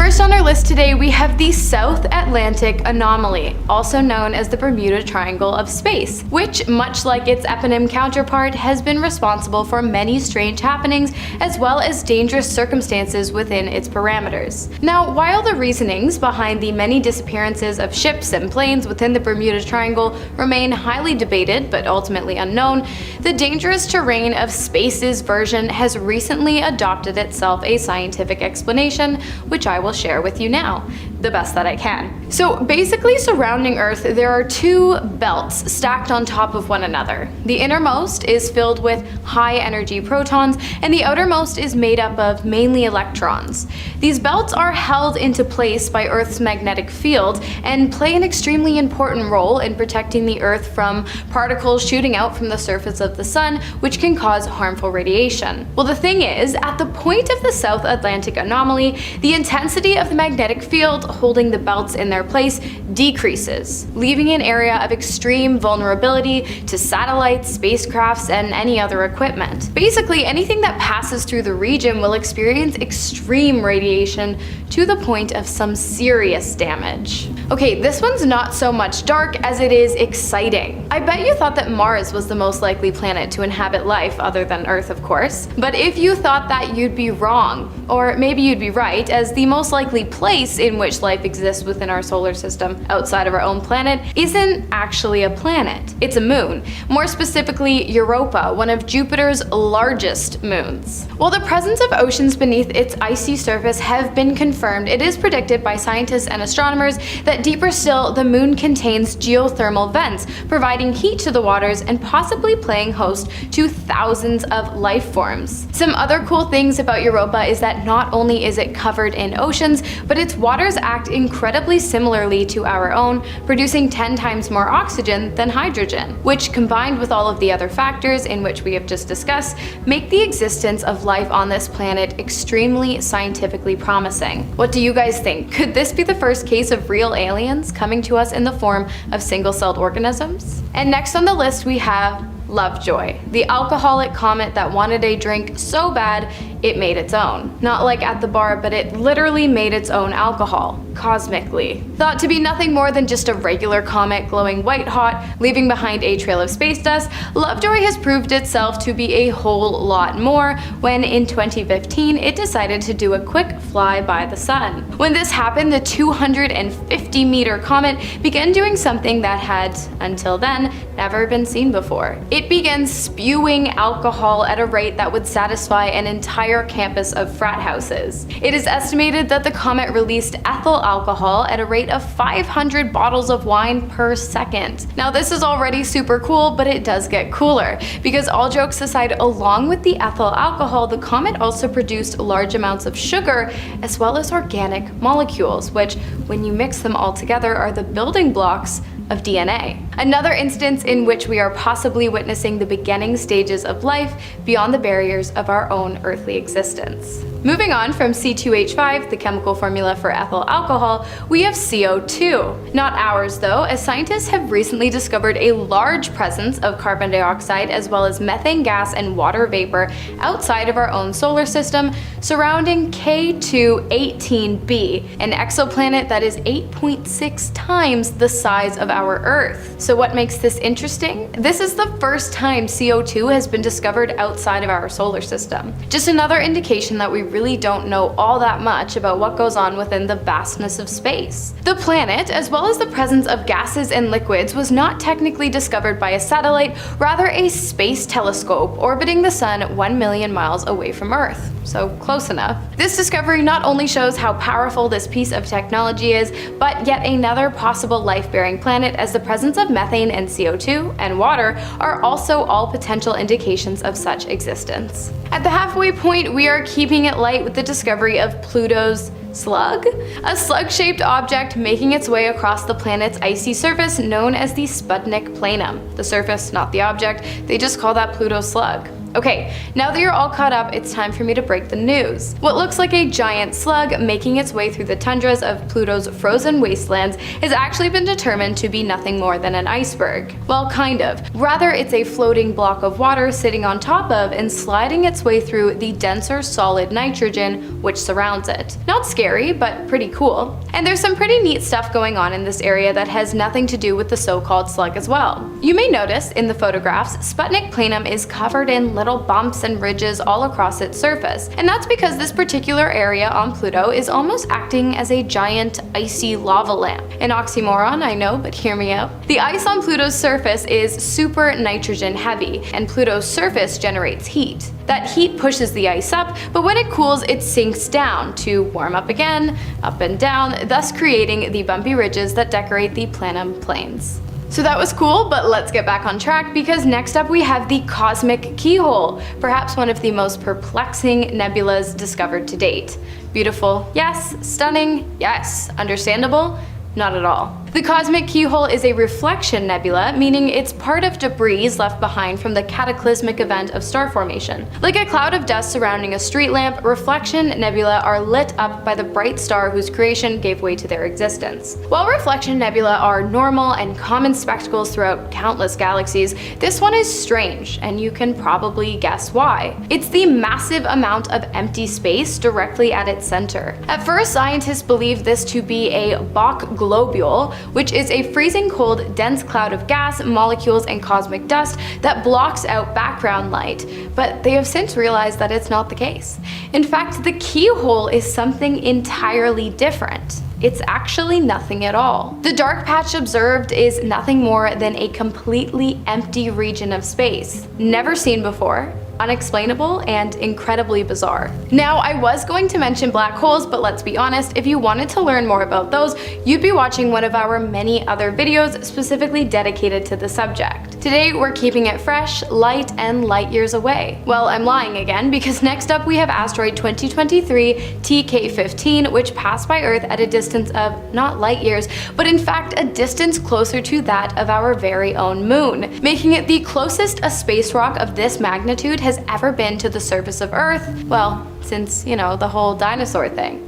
First on our list today, we have the South Atlantic anomaly, also known as the Bermuda Triangle of space, which, much like its eponym counterpart, has been responsible for many strange happenings as well as dangerous circumstances within its parameters. Now, while the reasonings behind the many disappearances of ships and planes within the Bermuda Triangle remain highly debated but ultimately unknown, the dangerous terrain of space's version has recently adopted itself a scientific explanation, which I will share with you now, the best that I can. So basically, surrounding Earth, there are two belts stacked on top of one another. The innermost is filled with high energy protons, and the outermost is made up of mainly electrons. These belts are held into place by Earth's magnetic field and play an extremely important role in protecting the Earth from particles shooting out from the surface of the sun, which can cause harmful radiation. Well, the thing is, at the point of the South Atlantic anomaly, the intensity of the magnetic field holding the belts in their place decreases, leaving an area of extreme vulnerability to satellites, spacecrafts, and any other equipment. Basically, anything that passes through the region will experience extreme radiation to the point of some serious damage. Okay, this one's not so much dark as it is exciting. I bet you thought that Mars was the most likely planet to inhabit life, other than Earth, of course. But if you thought that, you'd be wrong. Or maybe you'd be right, as the most likely place in which life exists within our solar system outside of our own planet isn't actually a planet. It's a moon. More specifically, Europa, one of Jupiter's largest moons. While the presence of oceans beneath its icy surface have been confirmed, it is predicted by scientists and astronomers that deeper still, the moon contains geothermal vents, providing heat to the waters and possibly playing host to thousands of life forms. Some other cool things about Europa is that not only is it covered in oceans, but its waters act incredibly similarly to our own, producing 10 times more oxygen than hydrogen, which, combined with all of the other factors in which we have just discussed, make the existence of life on this planet extremely scientifically promising. What do you guys think? Could this be the first case of real aliens coming to us in the form of single-celled organisms? And next on the list we have Lovejoy, the alcoholic comet that wanted a drink so bad it made its own. Not like at the bar, but it literally made its own alcohol, cosmically. Thought to be nothing more than just a regular comet glowing white hot, leaving behind a trail of space dust, Lovejoy has proved itself to be a whole lot more when in 2015 it decided to do a quick fly by the sun. When this happened, the 250-meter comet began doing something that had, until then, never been seen before. It began spewing alcohol at a rate that would satisfy an entire campus of frat houses. It is estimated that the comet released ethyl alcohol at a rate of 500 bottles of wine per second. Now, this is already super cool, but it does get cooler, because all jokes aside, along with the ethyl alcohol, the comet also produced large amounts of sugar as well as organic molecules, which, when you mix them all together, are the building blocks of DNA. Another instance in which we are possibly witnessing the beginning stages of life beyond the barriers of our own earthly existence. Moving on from C2H5, the chemical formula for ethyl alcohol, we have CO2. Not ours though, as scientists have recently discovered a large presence of carbon dioxide as well as methane gas and water vapor outside of our own solar system surrounding K2-18b, an exoplanet that is 8.6 times the size of our Earth. So what makes this interesting? This is the first time CO2 has been discovered outside of our solar system. Just another indication that we really don't know all that much about what goes on within the vastness of space. The planet, as well as the presence of gases and liquids, was not technically discovered by a satellite, rather a space telescope orbiting the sun 1 million miles away from Earth. So close enough. This discovery not only shows how powerful this piece of technology is, but yet another possible life-bearing planet, as the presence of methane and CO2 and water are also all potential indications of such existence. At the halfway point, we are keeping it light with the discovery of Pluto's slug? A slug-shaped object making its way across the planet's icy surface known as the Sputnik planum. The surface, not the object, they just call that Pluto's slug. Okay, now that you're all caught up, it's time for me to break the news. What looks like a giant slug making its way through the tundras of Pluto's frozen wastelands has actually been determined to be nothing more than an iceberg. Well, kind of. Rather, it's a floating block of water sitting on top of and sliding its way through the denser solid nitrogen which surrounds it. Not scary, but pretty cool. And there's some pretty neat stuff going on in this area that has nothing to do with the so-called slug as well. You may notice in the photographs, Sputnik Planum is covered in little bumps and ridges all across its surface, and that's because this particular area on Pluto is almost acting as a giant icy lava lamp. An oxymoron, I know, but hear me out. The ice on Pluto's surface is super nitrogen heavy, and Pluto's surface generates heat. That heat pushes the ice up, but when it cools, it sinks down to warm up again, up and down, thus creating the bumpy ridges that decorate the Planum plains. So that was cool, but let's get back on track because next up we have the cosmic keyhole, perhaps one of the most perplexing nebulas discovered to date. Beautiful, yes. Stunning, yes. Understandable, not at all. The cosmic keyhole is a reflection nebula, meaning it's part of debris left behind from the cataclysmic event of star formation. Like a cloud of dust surrounding a street lamp, reflection nebula are lit up by the bright star whose creation gave way to their existence. While reflection nebula are normal and common spectacles throughout countless galaxies, this one is strange, and you can probably guess why. It's the massive amount of empty space directly at its center. At first, scientists believed this to be a Bok globule, which is a freezing cold, dense cloud of gas, molecules, and cosmic dust that blocks out background light, but they have since realized that it's not the case. In fact, the keyhole is something entirely different. It's actually nothing at all. The dark patch observed is nothing more than a completely empty region of space, never seen before, unexplainable, and incredibly bizarre. Now, I was going to mention black holes, but let's be honest, if you wanted to learn more about those, you'd be watching one of our many other videos specifically dedicated to the subject. Today, we're keeping it fresh, light, and light years away. Well, I'm lying again, because next up we have asteroid 2023 TK15, which passed by Earth at a distance of not light years, but in fact a distance closer to that of our very own moon, making it the closest a space rock of this magnitude has ever been to the surface of Earth, well, since, you know, the whole dinosaur thing.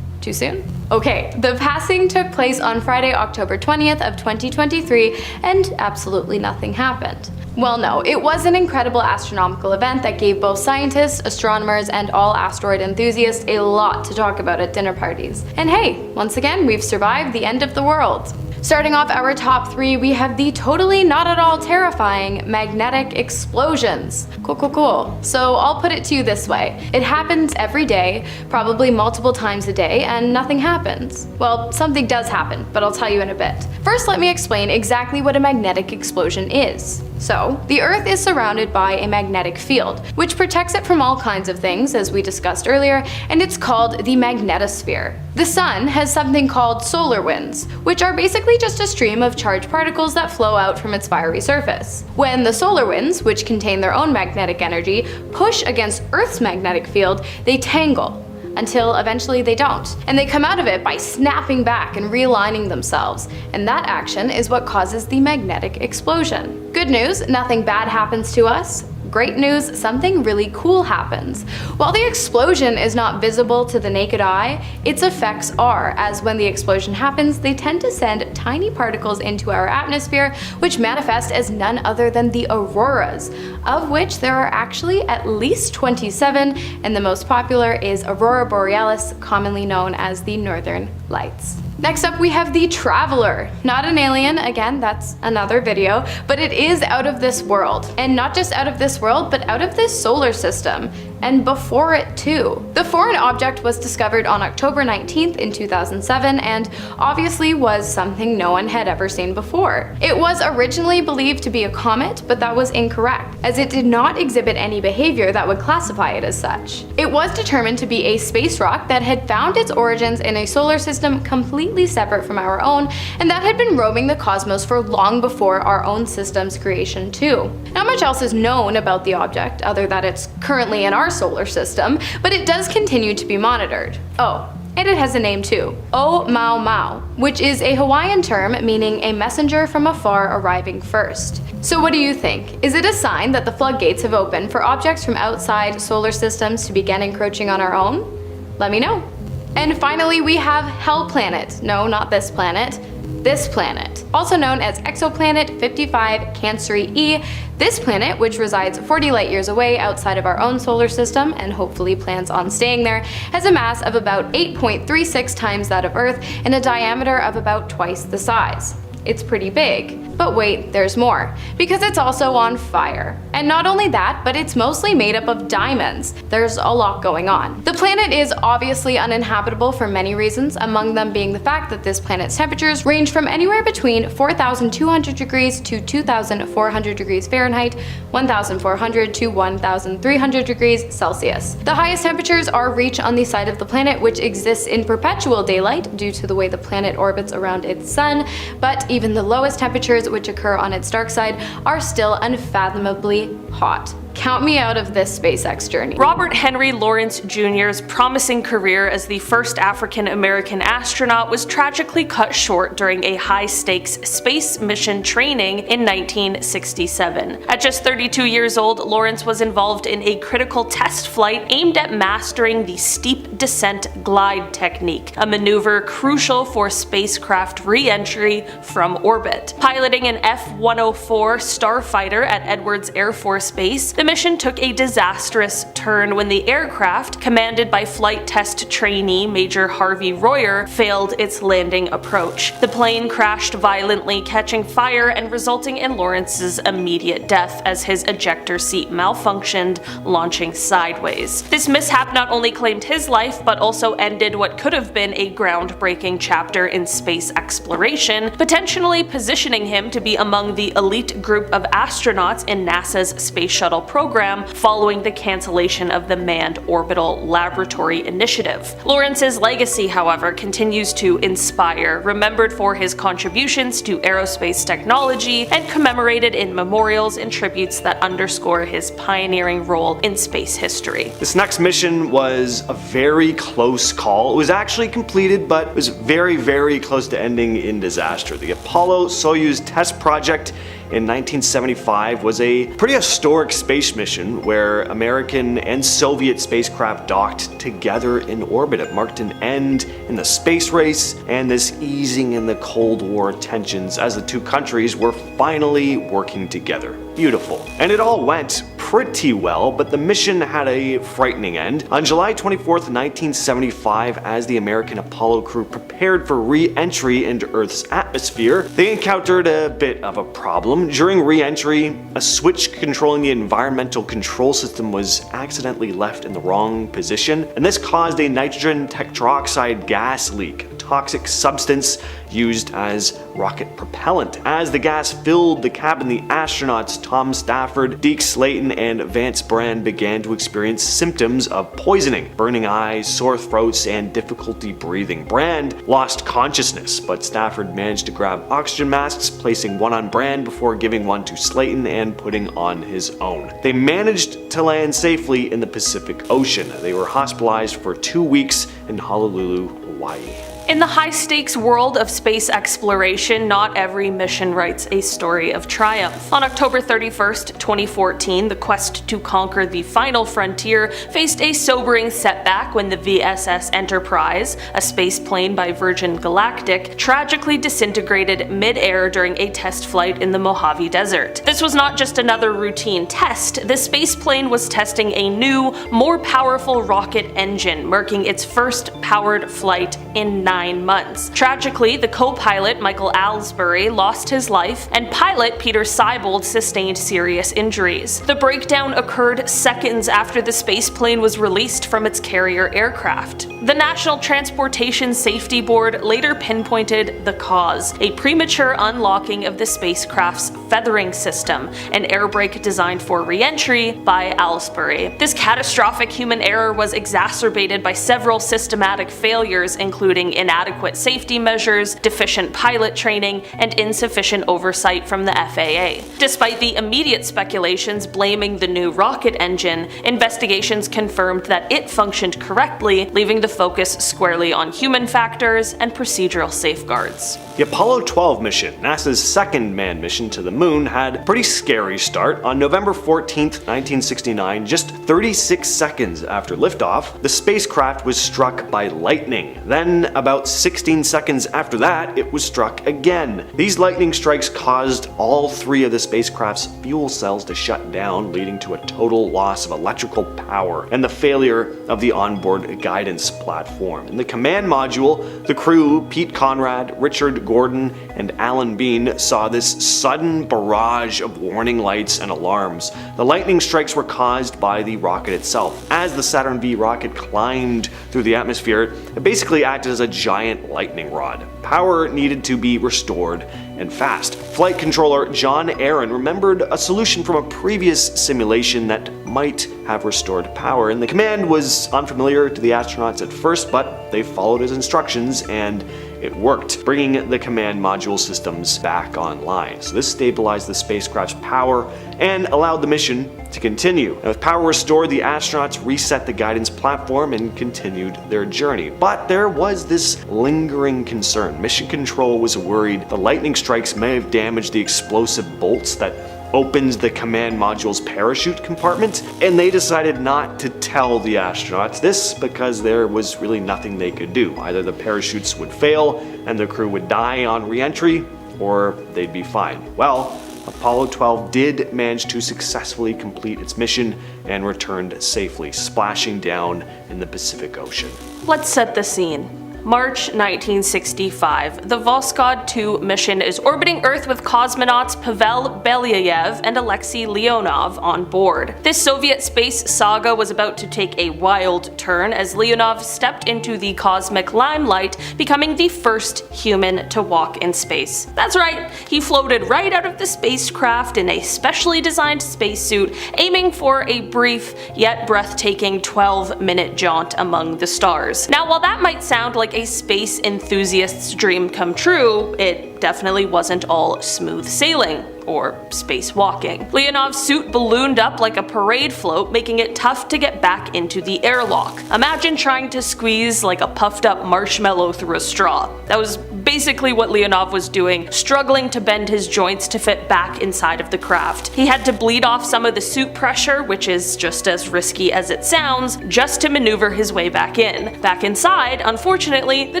Too soon? Okay, the passing took place on Friday, October 20th of 2023, and absolutely nothing happened. Well, no, it was an incredible astronomical event that gave both scientists, astronomers, and all asteroid enthusiasts a lot to talk about at dinner parties. And hey, once again, we've survived the end of the world. Starting off our top 3, we have the totally not at all terrifying magnetic explosions. Cool. So I'll put it to you this way. It happens every day, probably multiple times a day, and nothing happens. Well, something does happen, but I'll tell you in a bit. First, let me explain exactly what a magnetic explosion is. So, the Earth is surrounded by a magnetic field, which protects it from all kinds of things, as we discussed earlier, and it's called the magnetosphere. The Sun has something called solar winds, which are basically just a stream of charged particles that flow out from its fiery surface. When the solar winds, which contain their own magnetic energy, push against Earth's magnetic field, they tangle, until eventually they don't. And they come out of it by snapping back and realigning themselves. And that action is what causes the magnetic explosion. Good news, nothing bad happens to us. Great news, something really cool happens. While the explosion is not visible to the naked eye, its effects are, as when the explosion happens, they tend to send tiny particles into our atmosphere, which manifest as none other than the auroras, of which there are actually at least 27, and the most popular is Aurora Borealis, commonly known as the Northern Lights. Next up, we have the Traveler. Not an alien, again, that's another video, but it is out of this world. And not just out of this world, but out of this solar system. And before it too. The foreign object was discovered on October 19th in 2007 and obviously was something no one had ever seen before. It was originally believed to be a comet, but that was incorrect, as it did not exhibit any behavior that would classify it as such. It was determined to be a space rock that had found its origins in a solar system completely separate from our own, and that had been roaming the cosmos for long before our own system's creation too. Not much else is known about the object, other than it's currently in our solar system, but it does continue to be monitored. Oh, And it has a name too, O Mau Mau, which is a Hawaiian term meaning a messenger from afar arriving first. So what do you think? Is it a sign that the floodgates have opened for objects from outside solar systems to begin encroaching on our own? Let me know. And finally, we have Hell Planet. No, not this planet. This planet, also known as Exoplanet 55 Cancri E. This planet, which resides 40 light years away outside of our own solar system and hopefully plans on staying there, has a mass of about 8.36 times that of Earth and a diameter of about twice the size. It's pretty big. But wait, there's more, because it's also on fire. And not only that, but it's mostly made up of diamonds. There's a lot going on. The planet is obviously uninhabitable for many reasons, among them being the fact that this planet's temperatures range from anywhere between 4,200 degrees to 2,400 degrees Fahrenheit, 1,400 to 1,300 degrees Celsius. The highest temperatures are reached on the side of the planet which exists in perpetual daylight due to the way the planet orbits around its sun, but even the lowest temperatures which occur on its dark side are still unfathomably hot. Count me out of this SpaceX journey. Robert Henry Lawrence Jr.'s promising career as the first African-American astronaut was tragically cut short during a high-stakes space mission training in 1967. At just 32 years old, Lawrence was involved in a critical test flight aimed at mastering the steep descent glide technique, a maneuver crucial for spacecraft re-entry from orbit. Piloting an F-104 Starfighter at Edwards Air Force Base, the mission took a disastrous turn when the aircraft, commanded by flight test trainee Major Harvey Royer, failed its landing approach. The plane crashed violently, catching fire and resulting in Lawrence's immediate death as his ejector seat malfunctioned, launching sideways. This mishap not only claimed his life, but also ended what could have been a groundbreaking chapter in space exploration, potentially positioning him to be among the elite group of astronauts in NASA's Space Shuttle program following the cancellation of the Manned Orbital Laboratory Initiative. Lawrence's legacy, however, continues to inspire, remembered for his contributions to aerospace technology and commemorated in memorials and tributes that underscore his pioneering role in space history. This next mission was a very close call. It was actually completed, but it was very close to ending in disaster. The Apollo-Soyuz test project in 1975 was a pretty historic space mission where American and Soviet spacecraft docked together in orbit. It marked an end in the space race and this easing in the Cold War tensions as the two countries were finally working together. Beautiful. And it all went pretty well, but the mission had a frightening end. On July 24th, 1975, as the American Apollo crew prepared for re-entry into Earth's atmosphere, they encountered a bit of a problem. During re-entry, a switch controlling the environmental control system was accidentally left in the wrong position, and this caused a nitrogen tetroxide gas leak, a toxic substance used as rocket propellant. As the gas filled the cabin, the astronauts Tom Stafford, Deke Slayton, and Vance Brand began to experience symptoms of poisoning, burning eyes, sore throats, and difficulty breathing. Brand lost consciousness, but Stafford managed to grab oxygen masks, placing one on Brand before giving one to Slayton and putting on his own. They managed to land safely in the Pacific Ocean. They were hospitalized for 2 weeks in Honolulu, Hawaii. In the high-stakes world of space exploration, not every mission writes a story of triumph. On October 31st, 2014, the quest to conquer the final frontier faced a sobering setback when the VSS Enterprise, a spaceplane by Virgin Galactic, tragically disintegrated mid-air during a test flight in the Mojave Desert. This was not just another routine test. The spaceplane was testing a new, more powerful rocket engine, marking its first powered flight in 9 months. Tragically, the co-pilot Michael Alsbury lost his life, and pilot Peter Seibold sustained serious injuries. The breakdown occurred seconds after the spaceplane was released from its carrier aircraft. The National Transportation Safety Board later pinpointed the cause: a premature unlocking of the spacecraft's feathering system, an air brake designed for re-entry by Alsbury. This catastrophic human error was exacerbated by several systematic failures, including inadequate safety measures, deficient pilot training, and insufficient oversight from the FAA. Despite the immediate speculations blaming the new rocket engine, investigations confirmed that it functioned correctly, leaving the focus squarely on human factors and procedural safeguards. The Apollo-12 mission, NASA's second manned mission to the moon, had a pretty scary start. On November 14, 1969, just 36 seconds after liftoff, the spacecraft was struck by lightning. Then, about 16 seconds after that, it was struck again. These lightning strikes caused all three of the spacecraft's fuel cells to shut down, leading to a total loss of electrical power and the failure of the onboard guidance platform. In the command module, the crew, Pete Conrad, Richard Gordon, and Alan Bean, saw this sudden barrage of warning lights and alarms. The lightning strikes were caused by the rocket itself. As the Saturn V rocket climbed through the atmosphere, it basically acted as a giant lightning rod. Power needed to be restored, and fast. Flight controller John Aaron remembered a solution from a previous simulation that might have restored power, and the command was unfamiliar to the astronauts at first, but they followed his instructions and it worked, bringing the command module systems back online. So this stabilized the spacecraft's power and allowed the mission to continue. And with power restored, the astronauts reset the guidance platform and continued their journey. But there was this lingering concern. Mission Control was worried the lightning strikes may have damaged the explosive bolts that opens the command module's parachute compartment, and they decided not to tell the astronauts this because there was really nothing they could do. Either the parachutes would fail and the crew would die on re-entry, or they'd be fine. Well, Apollo 12 did manage to successfully complete its mission and returned safely, splashing down in the Pacific Ocean. Let's set the scene. March 1965, the Voskhod 2 mission is orbiting Earth with cosmonauts Pavel Belyayev and Alexei Leonov on board. This Soviet space saga was about to take a wild turn as Leonov stepped into the cosmic limelight, becoming the first human to walk in space. That's right, he floated right out of the spacecraft in a specially designed spacesuit, aiming for a brief yet breathtaking 12-minute jaunt among the stars. Now, while that might sound like a space enthusiast's dream come true, it definitely wasn't all smooth sailing, or spacewalking. Leonov's suit ballooned up like a parade float, making it tough to get back into the airlock. Imagine trying to squeeze like a puffed up marshmallow through a straw. That was basically what Leonov was doing, struggling to bend his joints to fit back inside of the craft. He had to bleed off some of the suit pressure, which is just as risky as it sounds, just to maneuver his way back in. Back inside, unfortunately, the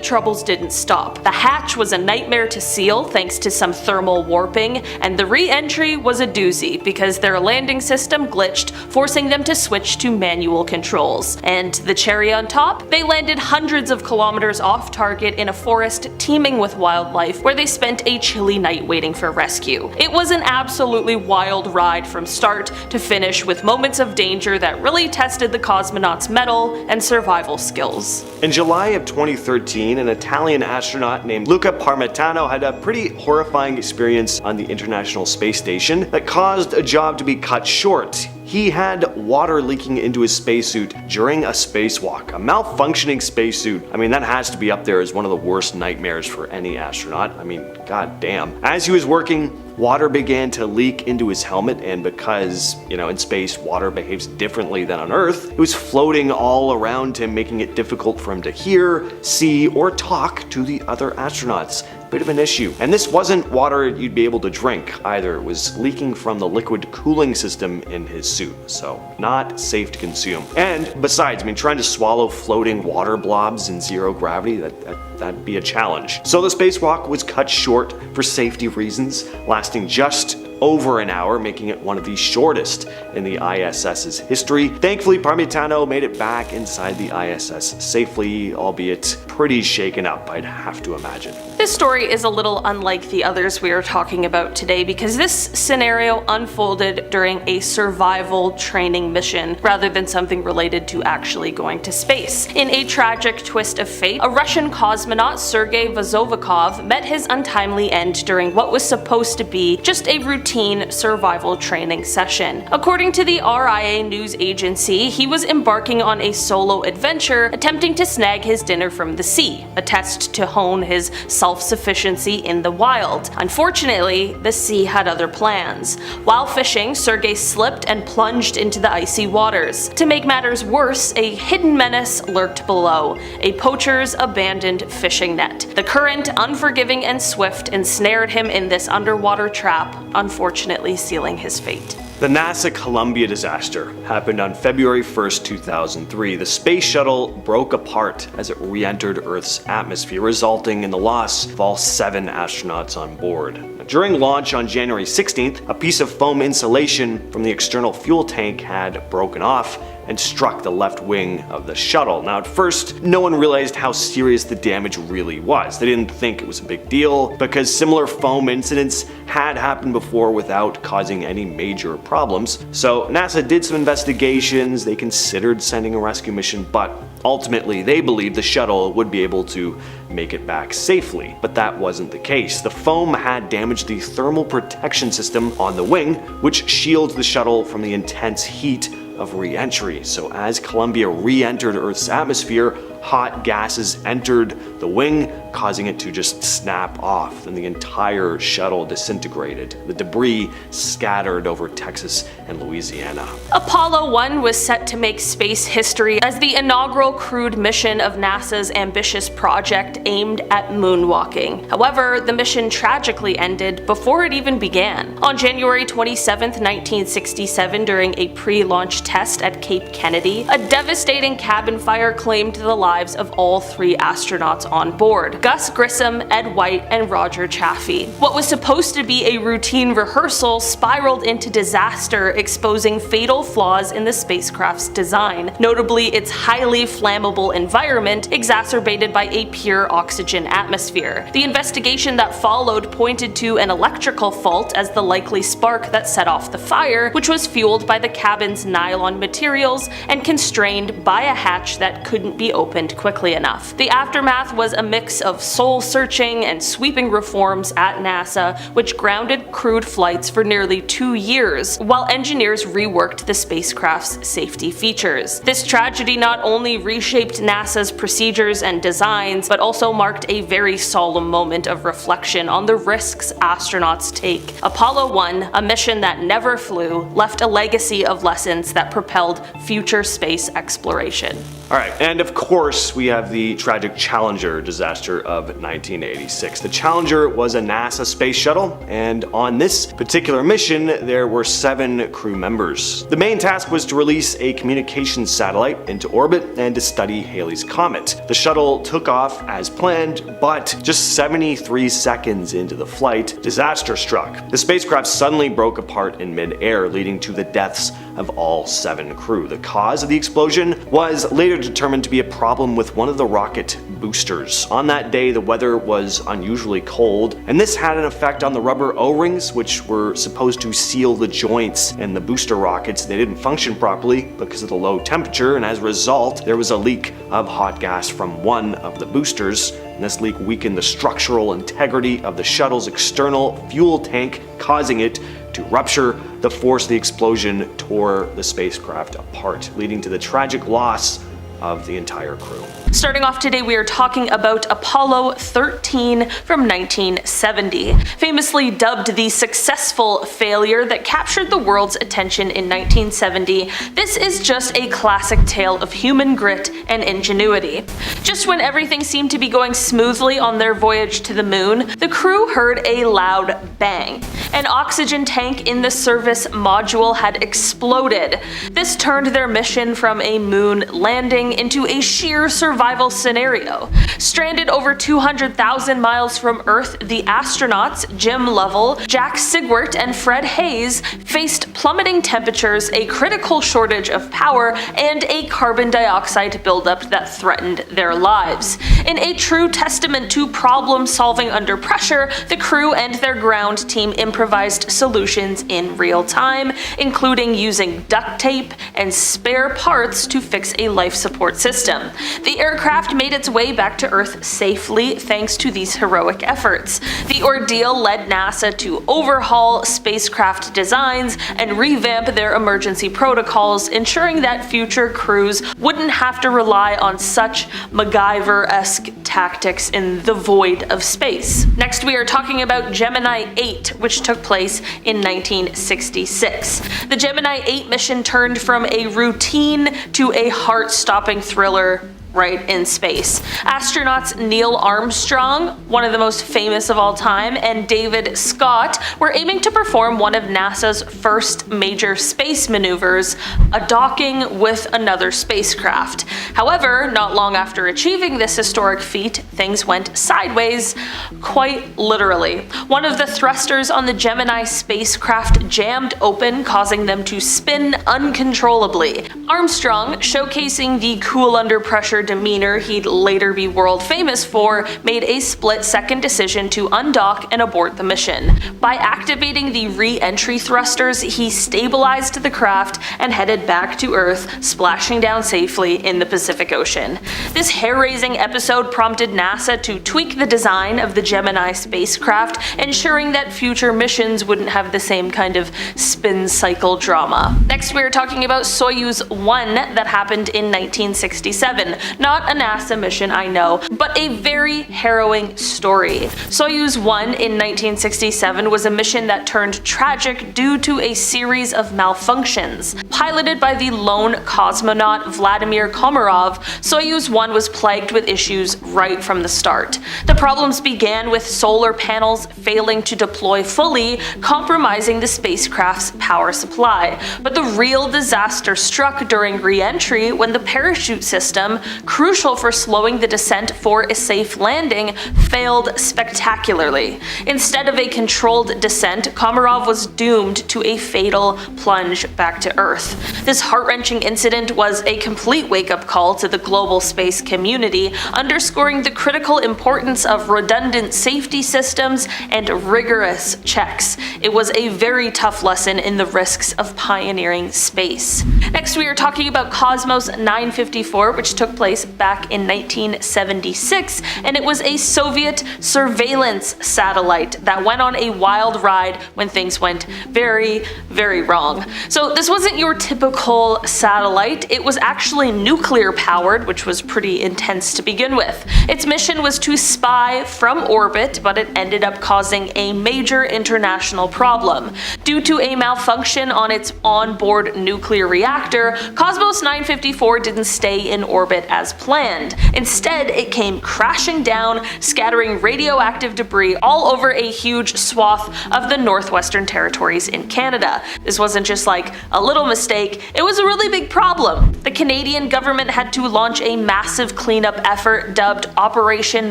troubles didn't stop. The hatch was a nightmare to seal thanks to some thermal warping, and the re-entry was a doozy because their landing system glitched, forcing them to switch to manual controls. And the cherry on top? They landed hundreds of kilometers off target in a forest teeming with wildlife, where they spent a chilly night waiting for rescue. It was an absolutely wild ride from start to finish, with moments of danger that really tested the cosmonauts' mettle and survival skills. In July of 2013, an Italian astronaut named Luca Parmitano had a pretty horrifying experience on the International Space Station that caused a job to be cut short. He had water leaking into his spacesuit during a spacewalk. A malfunctioning spacesuit, I mean, that has to be up there as one of the worst nightmares for any astronaut. I mean, god damn. As he was working, water began to leak into his helmet, and because, in space water behaves differently than on Earth, it was floating all around him, making it difficult for him to hear, see, or talk to the other astronauts. Bit of an issue. And this wasn't water you'd be able to drink either. It was leaking from the liquid cooling system in his suit, so not safe to consume. And besides, trying to swallow floating water blobs in zero gravity, that'd be a challenge. So the spacewalk was cut short for safety reasons, lasting just over an hour, making it one of the shortest in the ISS's history. Thankfully, Parmitano made it back inside the ISS safely, albeit pretty shaken up, I'd have to imagine. This story is a little unlike the others we are talking about today because this scenario unfolded during a survival training mission rather than something related to actually going to space. In a tragic twist of fate, a Russian cosmonaut, Sergei Vazovikov, met his untimely end during what was supposed to be just a routine routine survival training session. According to the RIA news agency, he was embarking on a solo adventure, attempting to snag his dinner from the sea, a test to hone his self-sufficiency in the wild. Unfortunately, the sea had other plans. While fishing, Sergei slipped and plunged into the icy waters. To make matters worse, a hidden menace lurked below, a poacher's abandoned fishing net. The current, unforgiving and swift, ensnared him in this underwater trap, unfortunately sealing his fate. The NASA Columbia disaster happened on February 1st, 2003. The space shuttle broke apart as it re-entered Earth's atmosphere, resulting in the loss of all 7 astronauts on board. During launch on January 16th, a piece of foam insulation from the external fuel tank had broken off and struck the left wing of the shuttle. Now, at first, no one realized how serious the damage really was. They didn't think it was a big deal because similar foam incidents had happened before without causing any major problems. So NASA did some investigations, they considered sending a rescue mission, but ultimately they believed the shuttle would be able to make it back safely. But that wasn't the case. The foam had damaged the thermal protection system on the wing, which shields the shuttle from the intense heat of re-entry. So as Columbia re-entered Earth's atmosphere, hot gases entered the wing, causing it to just snap off. Then the entire shuttle disintegrated. The debris scattered over Texas and Louisiana. Apollo 1 was set to make space history as the inaugural crewed mission of NASA's ambitious project aimed at moonwalking. However, the mission tragically ended before it even began. On January 27, 1967, during a pre-launch test at Cape Kennedy, a devastating cabin fire claimed the lives of all 3 astronauts on board: Gus Grissom, Ed White, and Roger Chaffee. What was supposed to be a routine rehearsal spiraled into disaster, exposing fatal flaws in the spacecraft's design, notably its highly flammable environment exacerbated by a pure oxygen atmosphere. The investigation that followed pointed to an electrical fault as the likely spark that set off the fire, which was fueled by the cabin's nylon materials and constrained by a hatch that couldn't be opened quickly enough. The aftermath was a mix of soul-searching and sweeping reforms at NASA, which grounded crewed flights for nearly 2 years, while engineers reworked the spacecraft's safety features. This tragedy not only reshaped NASA's procedures and designs, but also marked a very solemn moment of reflection on the risks astronauts take. Apollo 1, a mission that never flew, left a legacy of lessons that propelled future space exploration. Alright, and of course we have the tragic Challenger disaster of 1986. The Challenger was a NASA space shuttle, and on this particular mission there were 7 crew members. The main task was to release a communications satellite into orbit and to study Halley's Comet. The shuttle took off as planned, but just 73 seconds into the flight, disaster struck. The spacecraft suddenly broke apart in mid-air, leading to the deaths of all 7 crew. The cause of the explosion was later determined to be a problem with one of the rocket boosters. On that day, the weather was unusually cold, and this had an effect on the rubber O-rings, which were supposed to seal the joints in the booster rockets. They didn't function properly because of the low temperature, and as a result, there was a leak of hot gas from one of the boosters. And this leak weakened the structural integrity of the shuttle's external fuel tank, causing it to rupture. The force of the explosion tore the spacecraft apart, leading to the tragic loss of the entire crew. Starting off today, we are talking about Apollo 13 from 1970. Famously dubbed the successful failure that captured the world's attention in 1970, this is just a classic tale of human grit and ingenuity. Just when everything seemed to be going smoothly on their voyage to the moon, the crew heard a loud bang. An oxygen tank in the service module had exploded. This turned their mission from a moon landing into a sheer survival scenario. Stranded over 200,000 miles from Earth, the astronauts Jim Lovell, Jack Sigwart, and Fred Hayes faced plummeting temperatures, a critical shortage of power, and a carbon dioxide buildup that threatened their lives. In a true testament to problem solving under pressure, the crew and their ground team improvised solutions in real time, including using duct tape and spare parts to fix a life support support system. The aircraft made its way back to Earth safely thanks to these heroic efforts. The ordeal led NASA to overhaul spacecraft designs and revamp their emergency protocols, ensuring that future crews wouldn't have to rely on such MacGyver-esque tactics in the void of space. Next, we are talking about Gemini 8, which took place in 1966. The Gemini 8 mission turned from a routine to a heart-stopping thriller right in space. Astronauts Neil Armstrong, one of the most famous of all time, and David Scott were aiming to perform one of NASA's first major space maneuvers, a docking with another spacecraft. However, not long after achieving this historic feat, things went sideways, quite literally. One of the thrusters on the Gemini spacecraft jammed open, causing them to spin uncontrollably. Armstrong, showcasing the cool under pressure demeanor he'd later be world famous for, made a split-second decision to undock and abort the mission. By activating the re-entry thrusters, he stabilized the craft and headed back to Earth, splashing down safely in the Pacific Ocean. This hair-raising episode prompted NASA to tweak the design of the Gemini spacecraft, ensuring that future missions wouldn't have the same kind of spin cycle drama. Next, we're talking about Soyuz 1 that happened in 1967. Not a NASA mission, I know, but a very harrowing story. Soyuz 1 in 1967 was a mission that turned tragic due to a series of malfunctions. Piloted by the lone cosmonaut Vladimir Komarov, Soyuz 1 was plagued with issues right from the start. The problems began with solar panels failing to deploy fully, compromising the spacecraft's power supply. But the real disaster struck during re-entry when the parachute system, crucial for slowing the descent for a safe landing, failed spectacularly. Instead of a controlled descent, Komarov was doomed to a fatal plunge back to Earth. This heart-wrenching incident was a complete wake-up call to the global space community, underscoring the critical importance of redundant safety systems and rigorous checks. It was a very tough lesson in the risks of pioneering space. Next, we are talking about Cosmos 954, which took place back in 1976, and it was a Soviet surveillance satellite that went on a wild ride when things went very, very wrong. So this wasn't your typical satellite, it was actually nuclear powered, which was pretty intense to begin with. Its mission was to spy from orbit, but it ended up causing a major international problem. Due to a malfunction on its onboard nuclear reactor, Cosmos 954 didn't stay in orbit as planned. Instead, it came crashing down, scattering radioactive debris all over a huge swath of the Northwestern Territories in Canada. This wasn't just like a little mistake, it was a really big problem. The Canadian government had to launch a massive cleanup effort dubbed Operation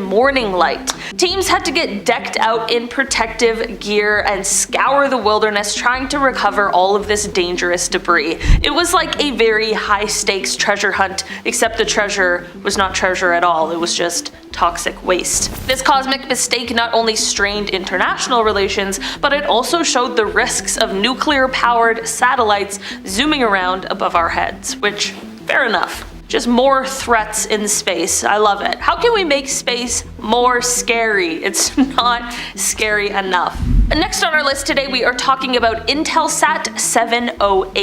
Morning Light. Teams had to get decked out in protective gear and scour the wilderness trying to recover all of this dangerous debris. It was like a very high-stakes treasure hunt, except the treasure was not treasure at all, it was just toxic waste. This cosmic mistake not only strained international relations, but it also showed the risks of nuclear-powered satellites zooming around above our heads, which, fair enough. Just more threats in space. I love it. How can we make space more scary? It's not scary enough. Next on our list today, we are talking about Intelsat 708.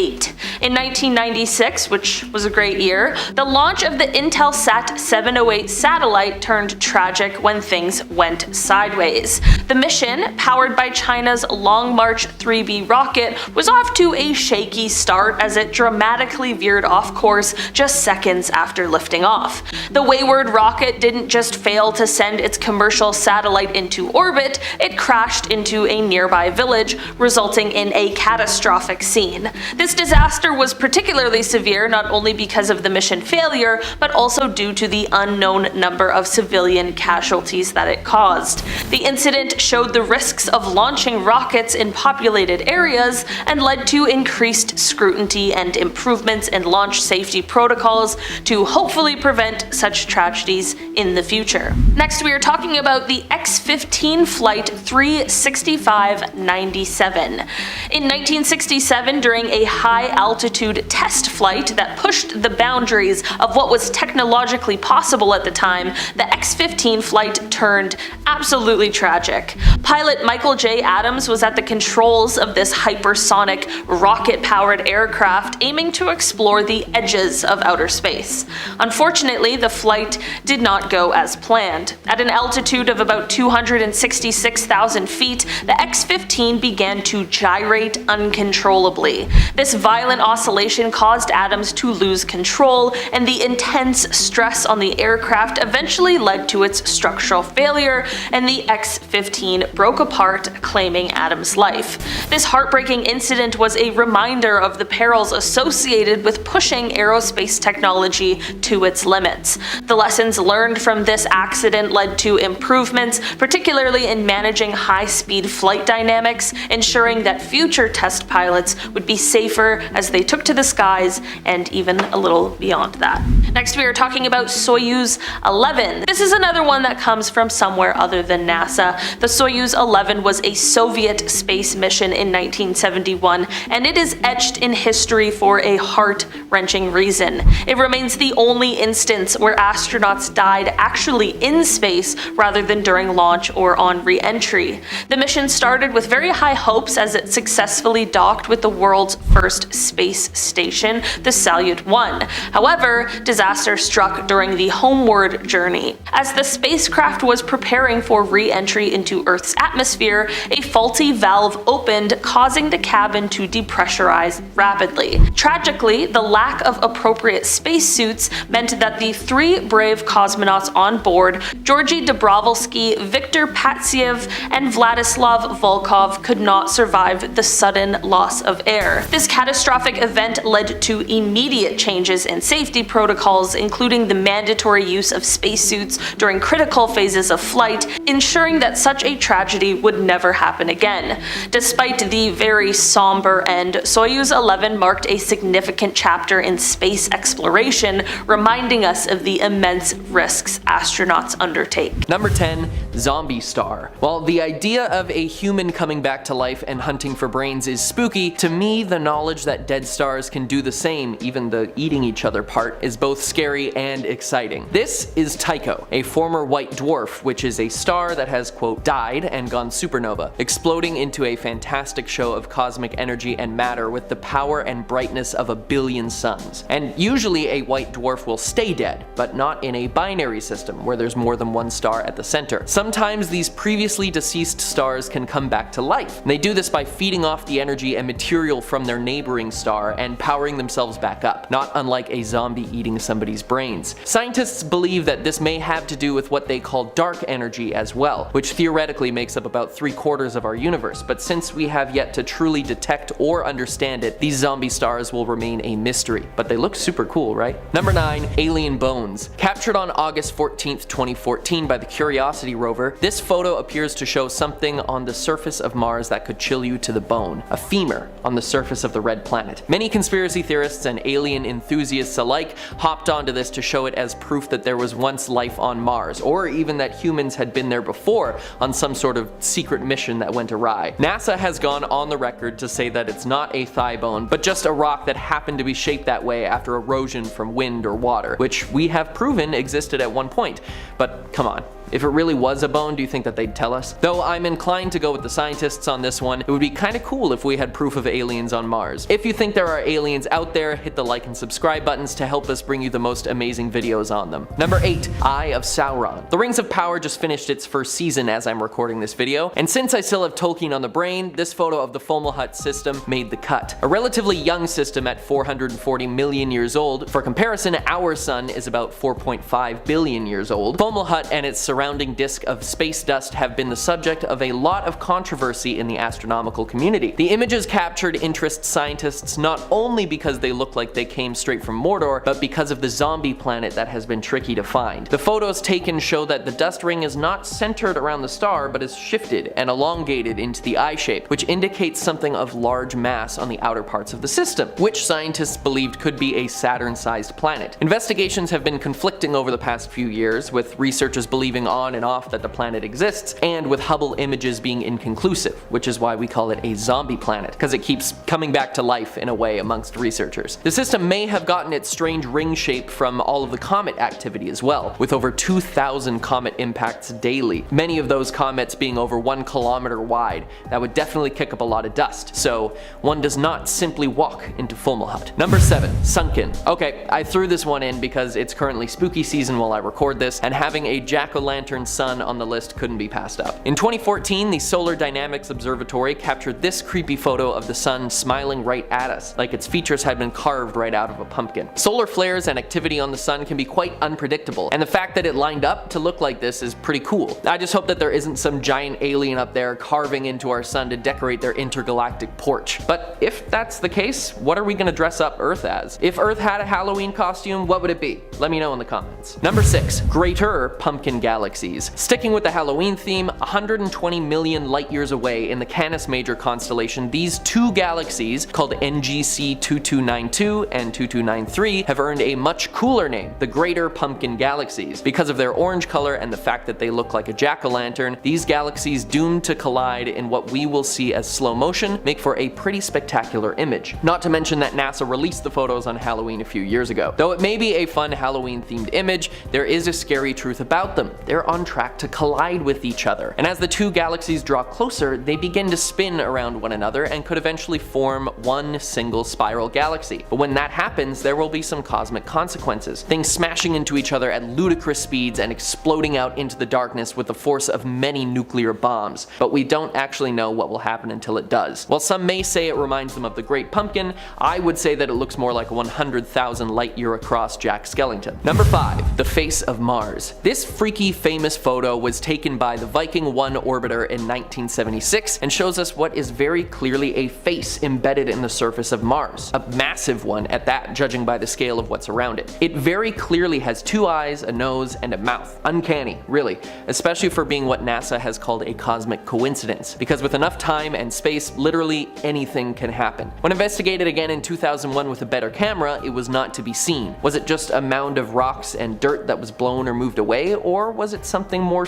In 1996, which was a great year, the launch of the Intelsat 708 satellite turned tragic when things went sideways. The mission, powered by China's Long March 3B rocket, was off to a shaky start as it dramatically veered off course just seconds after lifting off. The wayward rocket didn't just fail to send its commercial satellite into orbit, it crashed into a nearby village, resulting in a catastrophic scene. This disaster was particularly severe not only because of the mission failure, but also due to the unknown number of civilian casualties that it caused. The incident showed the risks of launching rockets in populated areas and led to increased scrutiny and improvements in launch safety protocols to hopefully prevent such tragedies in the future. Next, we are talking about the X-15 Flight 365 2597. In 1967, during a high-altitude test flight that pushed the boundaries of what was technologically possible at the time, the X-15 flight turned absolutely tragic. Pilot Michael J. Adams was at the controls of this hypersonic, rocket-powered aircraft aiming to explore the edges of outer space. Unfortunately, the flight did not go as planned. At an altitude of about 266,000 feet, the X-15 began to gyrate uncontrollably. This violent oscillation caused Adams to lose control, and the intense stress on the aircraft eventually led to its structural failure, and the X-15 broke apart, claiming Adams' life. This heartbreaking incident was a reminder of the perils associated with pushing aerospace technology to its limits. The lessons learned from this accident led to improvements, particularly in managing high-speed flight dynamics, ensuring that future test pilots would be safer as they took to the skies and even a little beyond that. Next, we are talking about Soyuz 11. This is another one that comes from somewhere other than NASA. The Soyuz 11 was a Soviet space mission in 1971, and it is etched in history for a heart-wrenching reason. It remains the only instance where astronauts died actually in space rather than during launch or on re-entry. The mission started with very high hopes as it successfully docked with the world's first space station, the Salyut 1. However, disaster struck during the homeward journey. As the spacecraft was preparing for re-entry into Earth's atmosphere, a faulty valve opened, causing the cabin to depressurize rapidly. Tragically, the lack of appropriate spacesuits meant that the three brave cosmonauts on board, Georgy Dobrovolsky, Viktor Patsiev, and Vladislav Volkov, could not survive the sudden loss of air. This catastrophic event led to immediate changes in safety protocols, including the mandatory use of spacesuits during critical phases of flight, ensuring that such a tragedy would never happen again. Despite the very somber end, Soyuz 11 marked a significant chapter in space exploration, reminding us of the immense risks astronauts undertake. Number 10. Zombie star. While the idea of a human coming back to life and hunting for brains is spooky, to me the knowledge that dead stars can do the same, even the eating each other part, is both scary and exciting. This is Tycho, a former white dwarf, which is a star that has, quote, died and gone supernova, exploding into a fantastic show of cosmic energy and matter with the power and brightness of a billion suns. And usually a white dwarf will stay dead, but not in a binary system where there's more than one star at the center. Sometimes these previously deceased stars can come back to life. And they do this by feeding off the energy and material from their neighboring star and powering themselves back up, not unlike a zombie eating somebody's brains. Scientists believe that this may have to do with what they call dark energy as well, which theoretically makes up about 3/4 of our universe, but since we have yet to truly detect or understand it, these zombie stars will remain a mystery. But they look super cool, right? Number 9. Alien bones. Captured on August 14th, 2014 by the Curiosity rover, this photo appears to show something on the surface of Mars that could chill you to the bone. A femur on the surface of the red planet. Many conspiracy theorists and alien enthusiasts alike hopped onto this to show it as proof that there was once life on Mars, or even that humans had been there before on some sort of secret mission that went awry. NASA has gone on the record to say that it's not a thigh bone, but just a rock that happened to be shaped that way after erosion from wind or water, which we have proven existed at one point. But come on. If it really was a bone, do you think that they'd tell us? Though I'm inclined to go with the scientists on this one, it would be kinda cool if we had proof of aliens on Mars. If you think there are aliens out there, hit the like and subscribe buttons to help us bring you the most amazing videos on them. Number 8. Eye of Sauron. The Rings of Power just finished its first season as I'm recording this video, and since I still have Tolkien on the brain, this photo of the Fomalhaut system made the cut. A relatively young system at 440 million years old. For comparison, our sun is about 4.5 billion years old. Fomalhaut and its surrounding disk of space dust have been the subject of a lot of controversy in the astronomical community. The images captured interest scientists not only because they look like they came straight from Mordor, but because of the zombie planet that has been tricky to find. The photos taken show that the dust ring is not centered around the star, but is shifted and elongated into the eye shape, which indicates something of large mass on the outer parts of the system, which scientists believed could be a Saturn-sized planet. Investigations have been conflicting over the past few years, with researchers believing on and off that the planet exists, and with Hubble images being inconclusive, which is why we call it a zombie planet, because it keeps coming back to life in a way amongst researchers. The system may have gotten its strange ring shape from all of the comet activity as well, with over 2,000 comet impacts daily, many of those comets being over 1 kilometer wide. That would definitely kick up a lot of dust, so one does not simply walk into Fomalhaut. Number 7. Sunken. Okay, I threw this one in because it's currently spooky season while I record this, and having a jack-o'-lantern sun on the list couldn't be passed up. In 2014, the Solar Dynamics Observatory captured this creepy photo of the sun smiling right at us, like its features had been carved right out of a pumpkin. Solar flares and activity on the sun can be quite unpredictable, and the fact that it lined up to look like this is pretty cool. I just hope that there isn't some giant alien up there carving into our sun to decorate their intergalactic porch. But if that's the case, what are we gonna dress up Earth as? If Earth had a Halloween costume, what would it be? Let me know in the comments. Number 6. Greater pumpkin galaxies. Sticking with the Halloween theme, 120 million light years away in the Canis Major constellation, these two galaxies, called NGC 2292 and 2293, have earned a much cooler name, the Greater Pumpkin Galaxies. Because of their orange color and the fact that they look like a jack-o'-lantern, these galaxies doomed to collide in what we will see as slow motion make for a pretty spectacular image. Not to mention that NASA released the photos on Halloween a few years ago. Though it may be a fun Halloween-themed image, there is a scary truth about them. They're on track to collide with each other. And as the two galaxies draw closer, they begin to spin around one another and could eventually form one single spiral galaxy. But when that happens, there will be some cosmic consequences. Things smashing into each other at ludicrous speeds and exploding out into the darkness with the force of many nuclear bombs. But we don't actually know what will happen until it does. While some may say it reminds them of the Great Pumpkin, I would say that it looks more like a 100,000 light year across Jack Skellington. Number 5. The face of Mars. This freaky famous photo was taken by the Viking 1 orbiter in 1976 and shows us what is very clearly a face embedded in the surface of Mars. A massive one at that, judging by the scale of what's around it. It very clearly has 2 eyes, a nose, and a mouth. Uncanny, really, especially for being what NASA has called a cosmic coincidence, because with enough time and space, literally anything can happen. When investigated again in 2001 with a better camera, it was not to be seen. Was it just a mound of rocks and dirt that was blown or moved away, or was it something more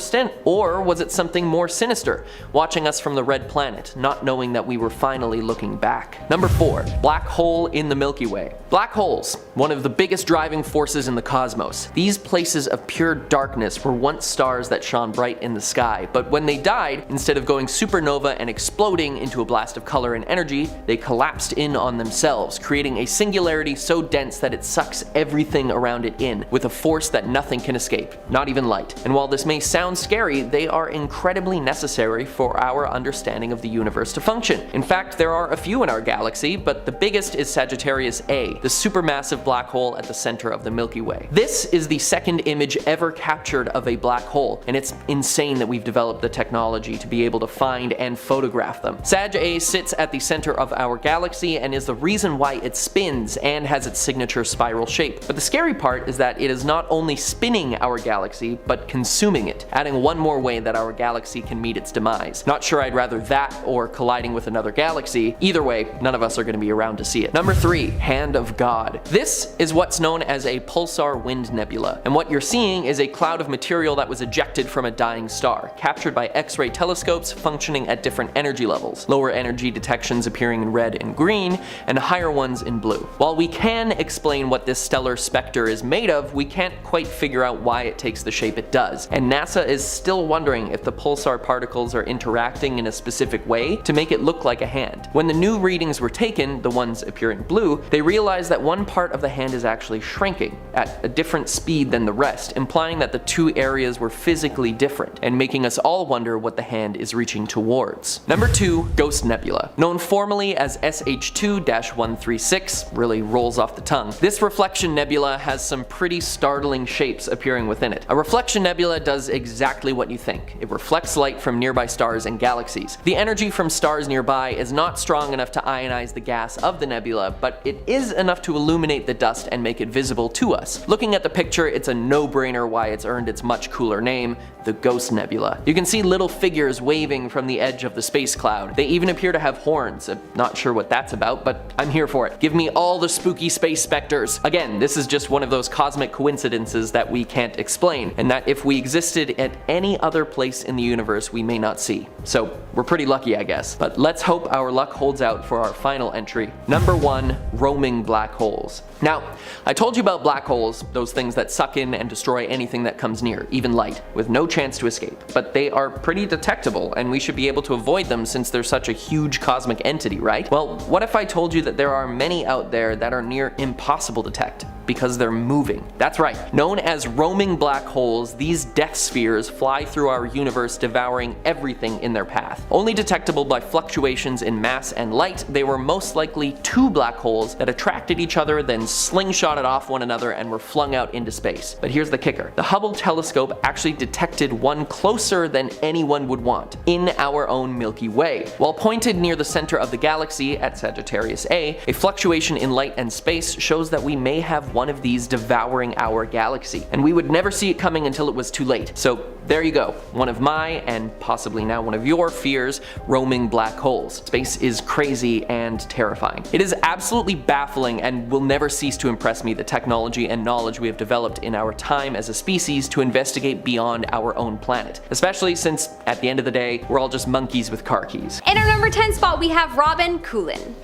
sinister, watching us from the red planet, not knowing that we were finally looking back? Number 4. Black hole in the Milky Way. Black holes, one of the biggest driving forces in the cosmos. These places of pure darkness were once stars that shone bright in the sky, but when they died, instead of going supernova and exploding into a blast of color and energy, they collapsed in on themselves, creating a singularity so dense that it sucks everything around it in, with a force that nothing can escape, not even light. And while this may sound scary, they are incredibly necessary for our understanding of the universe to function. In fact, there are a few in our galaxy, but the biggest is Sagittarius A, the supermassive black hole at the center of the Milky Way. This is the second image ever captured of a black hole, and it's insane that we've developed the technology to be able to find and photograph them. Sag A sits at the center of our galaxy and is the reason why it spins and has its signature spiral shape. But the scary part is that it is not only spinning our galaxy, but consuming it, adding one more way that our galaxy can meet its demise. Not sure I'd rather that or colliding with another galaxy. Either way, none of us are going to be around to see it. Number 3. Hand of God. This is what's known as a pulsar wind nebula, and what you're seeing is a cloud of material that was ejected from a dying star, captured by X-ray telescopes functioning at different energy levels, lower energy detections appearing in red and green, and higher ones in blue. While we can explain what this stellar specter is made of, we can't quite figure out why it takes the shape it does, and NASA is still wondering if the pulsar particles are interacting in a specific way to make it look like a hand. When the new readings were taken, the ones appearing blue, they realized that one part of the hand is actually shrinking at a different speed than the rest, implying that the two areas were physically different, and making us all wonder what the hand is reaching towards. Number 2. Ghost Nebula. Known formally as SH2-136, really rolls off the tongue. This reflection nebula has some pretty startling shapes appearing within it. A reflection nebula does exactly what you think. It reflects light from nearby stars and galaxies. The energy from stars nearby is not strong enough to ionize the gas of the nebula, but it is enough to illuminate the dust and make it visible to us. Looking at the picture, it's a no-brainer why it's earned its much cooler name, the Ghost Nebula. You can see little figures waving from the edge of the space cloud. They even appear to have horns. I'm not sure what that's about, but I'm here for it. Give me all the spooky space specters. Again, this is just one of those cosmic coincidences that we can't explain, and that if we we existed at any other place in the universe we may not see. So we're pretty lucky, I guess. But let's hope our luck holds out for our final entry. Number 1, roaming black holes. Now, I told you about black holes, those things that suck in and destroy anything that comes near, even light, with no chance to escape. But they are pretty detectable, and we should be able to avoid them since they're such a huge cosmic entity, right? Well, what if I told you that there are many out there that are near impossible to detect, because they're moving? That's right. Known as roaming black holes, these death spheres fly through our universe, devouring everything in their path. Only detectable by fluctuations in mass and light, they were most likely two black holes that attracted each other, then slingshotted off one another and were flung out into space. But here's the kicker. The Hubble telescope actually detected one closer than anyone would want, in our own Milky Way. While pointed near the center of the galaxy at Sagittarius A, a fluctuation in light and space shows that we may have one of these devouring our galaxy, and we would never see it coming until it was too late. So there you go, one of my, and possibly now one of your fears, roaming black holes. Space is crazy and terrifying. It is absolutely baffling and will never cease to impress me the technology and knowledge we have developed in our time as a species to investigate beyond our own planet. Especially since, at the end of the day, we're all just monkeys with car keys. In our number 10 spot, we have Robin Coulin.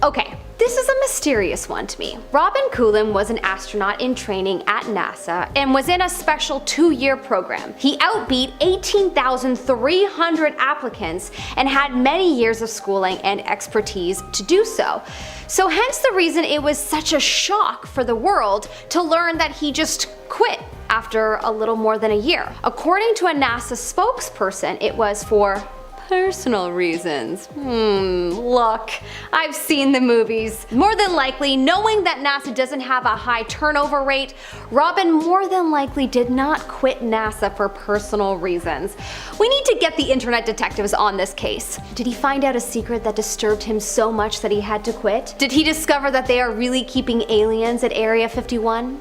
Okay, this is a mysterious one to me. Robin Coulin was an astronaut in training at NASA and was in a special 2-year program. He outbeat 18,300 applicants and had many years of schooling and expertise to do so. So hence the reason it was such a shock for the world to learn that he just quit after a little more than a year. According to a NASA spokesperson, it was for personal reasons. Look, I've seen the movies. More than likely, knowing that NASA doesn't have a high turnover rate, Robin more than likely did not quit NASA for personal reasons. We need to get the internet detectives on this case. Did he find out a secret that disturbed him so much that he had to quit? Did he discover that they are really keeping aliens at Area 51?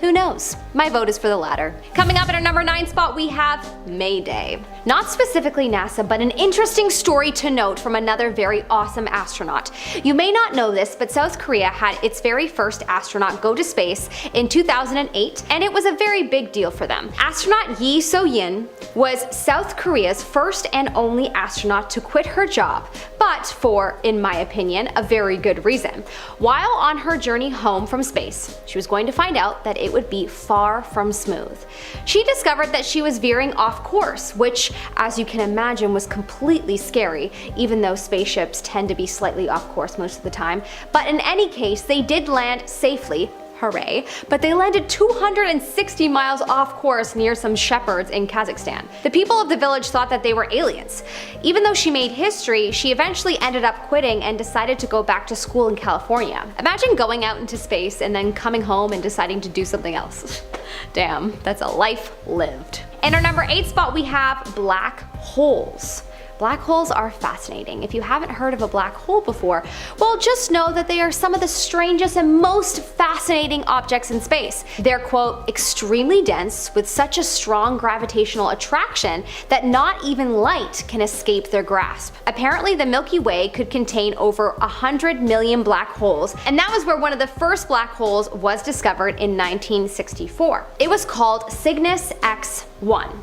Who knows? My vote is for the latter. Coming up at our number 9 spot, we have Mayday. Not specifically NASA, but an interesting story to note from another very awesome astronaut. You may not know this, but South Korea had its very first astronaut go to space in 2008, and it was a very big deal for them. Astronaut Yi So-yin was South Korea's first and only astronaut to quit her job, but for, in my opinion, a very good reason. While on her journey home from space, she was going to find out that it would be far from smooth. She discovered that she was veering off course, which, as you can imagine, was completely scary, even though spaceships tend to be slightly off course most of the time. But in any case, they did land safely. Hooray, but they landed 260 miles off course near some shepherds in Kazakhstan. The people of the village thought that they were aliens. Even though she made history, she eventually ended up quitting and decided to go back to school in California. Imagine going out into space and then coming home and deciding to do something else. Damn, that's a life lived. In our number 8 spot, we have black holes. Black holes are fascinating. If you haven't heard of a black hole before, well, just know that they are some of the strangest and most fascinating objects in space. They're, quote, extremely dense with such a strong gravitational attraction that not even light can escape their grasp. Apparently, the Milky Way could contain over 100 million black holes, and that was where one of the first black holes was discovered in 1964. It was called Cygnus X1.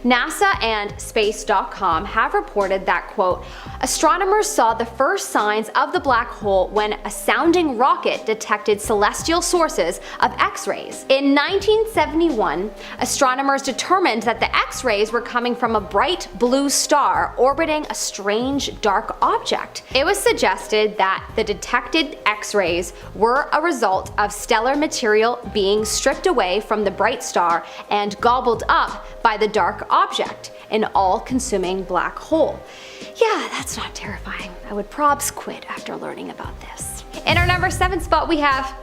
NASA and Space.com have reported that, quote, astronomers saw the first signs of the black hole when a sounding rocket detected celestial sources of X-rays. In 1971, astronomers determined that the X-rays were coming from a bright blue star orbiting a strange dark object. It was suggested that the detected X-rays were a result of stellar material being stripped away from the bright star and gobbled up by the dark object, an all-consuming black hole. Yeah, that's not terrifying. I would probs quit after learning about this. In our number 7 spot, we have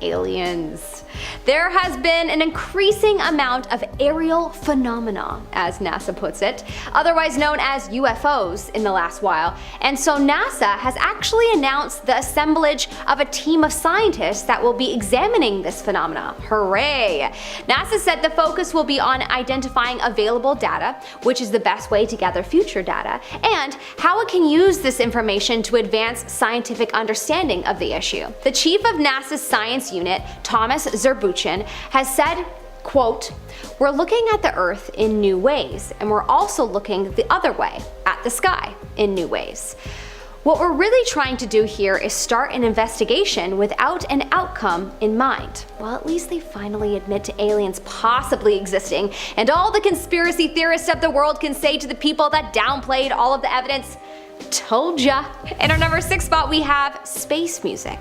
aliens. There has been an increasing amount of aerial phenomena, as NASA puts it, otherwise known as UFOs, in the last while, and so NASA has actually announced the assemblage of a team of scientists that will be examining this phenomena. Hooray! NASA said the focus will be on identifying available data, which is the best way to gather future data, and how it can use this information to advance scientific understanding of the issue. The chief of NASA's science unit, Thomas Zurbuchen, has said, quote, "We're looking at the Earth in new ways, and we're also looking the other way, at the sky, in new ways. What we're really trying to do here is start an investigation without an outcome in mind." Well, at least they finally admit to aliens possibly existing, and all the conspiracy theorists of the world can say to the people that downplayed all of the evidence, "Told ya." In our number 6 spot we have space music.